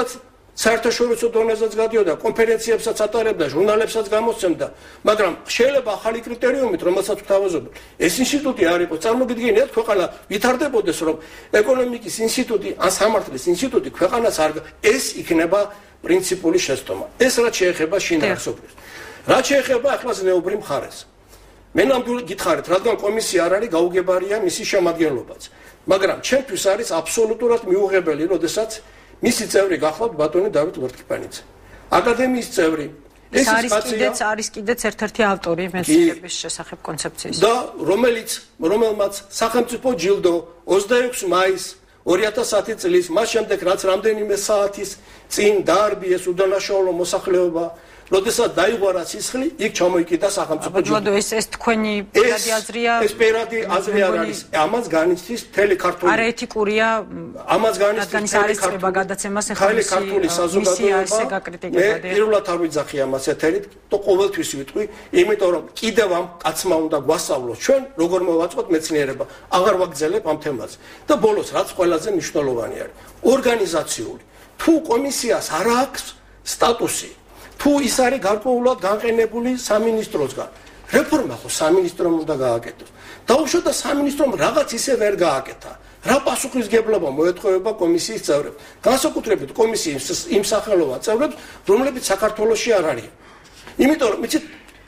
საერთაშორისო დონეზეც გადიოდა, კონფერენციებსაც ატარებდა, ჟურნალებსაც გამოსცემდა, მაგრამ შეიძლება ახალი კრიტერიუმით, რომელსაც ვთავაზობ, ეს ინსტიტუტი არ იყოს, წარმოგიდგენიათ, ქვეყანა ვითარდებოდეს, რომ ეკონომიკის ინსტიტუტი, ან სამართლის ინსტიტუტი ქვეყანას არ ეს იქნება პრინციპული შეცდომა. ეს რაც შეეხება შინაარსობრივს. რაც შეეხება ახლა ზნეობრივ მხარეს. მე ნამდვილად გითხარით, რადგან კომისია არ არის გაუგებარია მისი შემადგენლობაც. მაგრამ ჩემთვის არის აბსოლუტურად მიუღებელი, როდესაც მისი წევრი გახლავთ ბატონი დავით ლორთქიფანიძე. აკადემიის წევრი. ეს არის კიდეც ერთ-ერთი ავტორი მეცნიერების შესახებ კონცეფციის. და რომელმაც სახელმწიფო ჯილდო 26 მაისს 2010 წლის მას შემდეგ რაც რამდენიმე საათის წინ დაარბიეს უდანაშაულო მოსახლეობა, როდესაც დაიღვარა სისხლი, იქ ჩამოიკიდა სახელმწიფო ჯილდო. ეს თქვენი პირადი აზრია? ეს პირადი აზრი არ არის. ამას განიცდის მთელი ქართული. არაეთიკურია? ამას განიცდის მთელი ქართული საზოგადოება. მე პირველად არ ვიძახი ამას ეთერით, то ყოველთვის ვიტყვი, იმიტომ რომ კიდევ ამ კაცმა უნდა გვასწავლოს ჩვენ როგორ მოვაწყოთ მეცნიერება. აღარ ვაგრძელებ ამ თემას. და ბოლოს რაც ყველაზე მნიშვნელოვანი არის, ორგანიზაციული. თუ კომისიას არ აქვს სტატუსი, თუ ის არის გარკვეულად განყენებული სამინისტროსგან, რეფორმა ხო სამინისტრომ უნდა გააკეთოს. დაუშვათ სამინისტრომ რაღაც ისე ვერ გააკეთა. რა პასუხისგებლობა მოეთხოვება კომისიის წევრებს, განსაკუთრებით კომისიის იმ სახელოვან წევრებს, რომლებიც საქართველოში არ არიან. იმიტომ რომ იცით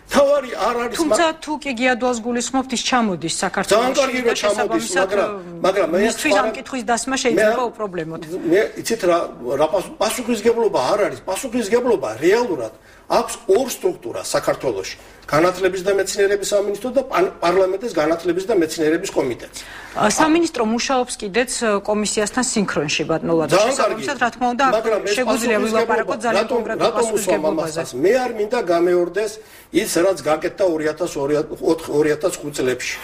თავარი არ არის, თუმცა თუ კი გიადვალს გულისხმობთ, ის ჩამოდის საქართველოში. ძალიან კარგი რომ ჩამოდის, მაგრამ მე მისთვის ამ კითხვის დასმა შეიძლება უპრობლემოდ. მე იცით რა პასუხისგებლობა არ არის, პასუხისგებლობა რეალურად აქვს ორ სტრუქტურას საქართველოში. განათლების და მეცნიერების სამინისტრო და პარლამენტის განათლების და მეცნიერების კომიტეტი. სამინისტრო მუშაობს კიდეც კომისიასთან სინქრონში ბატონო ლადოშესაბამისად, რა თქმა უნდა, შეგვიძლია ვილაპარაკოთ ძალიან კონკრეტულ პასუხისგებლობაზე. მე არ მინდა გამეორდეს ის, რაც გაკეთდა 2005 წლებში.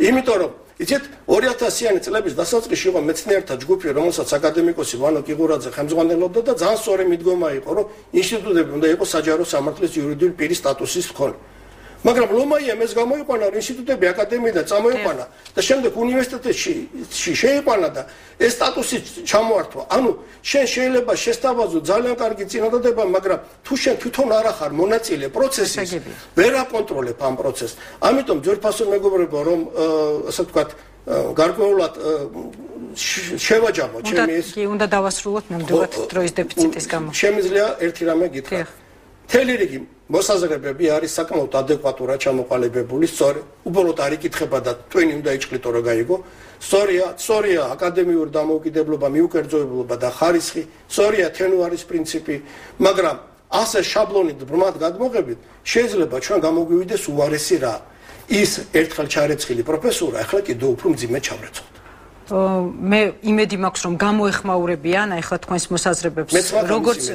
იმიტომ რომ იცით 2000-იანი წლების დასაწყისში იყო მეცნიერთა ჯგუფი, რომელსაც აკადემიკოსი ვანო კიღურაძე ხელმძღვანელობდა და ძალიან სწორი მიდგომა იყო, რომ ინსტიტუტები უნდა იყოს საჯარო სამართლის იურიდიული პირის სტატუსის მქონე. მაგრამ ლომაიამ ეს გამოიყვანა, რომ ინსტიტუტები აკადემიიდან წამოიყვანა და შემდეგ უნივერსიტეტში შეიყვანა და ეს სტატუსი ჩამოართვა. ანუ შენ შეიძლება შესთავაზო ძალიან კარგი წინადადება, მაგრამ თუ შენ თვითონ არ ახარ მონაწილე პროცესის, ვერ აკონტროლებ ამ პროცესს. ამიტომ ძვირფასო მეგობრებო, რომ ასე ვთქვათ, გარკვეულად შევაჯამო ჩემი ეს. უნდა დავასრულოთ ნამდვილად დროის დეფიციტის გამო. შემიძლია ერთი რამე გითხრა. მთელი რიგი მოსაზრებები არის საკმაოდ ადეკვატურად ჩამოყალიბებული, სწორი. უბრალოდ არ იკითხება და ტვინი უნდა იჭრიტო რა გაიგო. სწორია აკადემიური დამოუკიდებლობა, მიუკერძოებულობა და ხარისხი, სწორია თენუარის პრინციპი, მაგრამ ასე შაბლონით ბრმად გადმოღებით შეიძლება ჩვენ გამოგვივიდეს უარესი რა. ის ერთხელ ჩარეცხილი პროფესორა ახლა კიდევ უფრო მძიმე ჩავრეცხოთ. მე იმედი მაქვს რომ გამოეხმაურებიან ახლა თქვენს მოსაზრებებს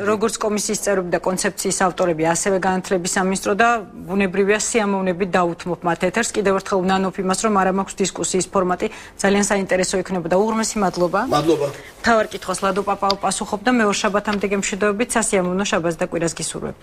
როგორც კომისიის წევრები და კონცეფციის ავტორები, ასევე განათლების სამინისტრო და ბუნებრივია სიამოვნებით დაუთმობ მათ ეთერს. კიდევ ერთხელ ვნანობ იმას, რომ არა მაქვს დისკუსიის ფორმატი, ძალიან საინტერესო იქნებოდა. უღრმესი მადლობა. მადლობა. მთავარ კითხვას ლადო პაპაო პასუხობდა, მეორე შაბათამდე გემშვიდობებით, სასიამოვნო შაბათს და კვირას გისურვებთ.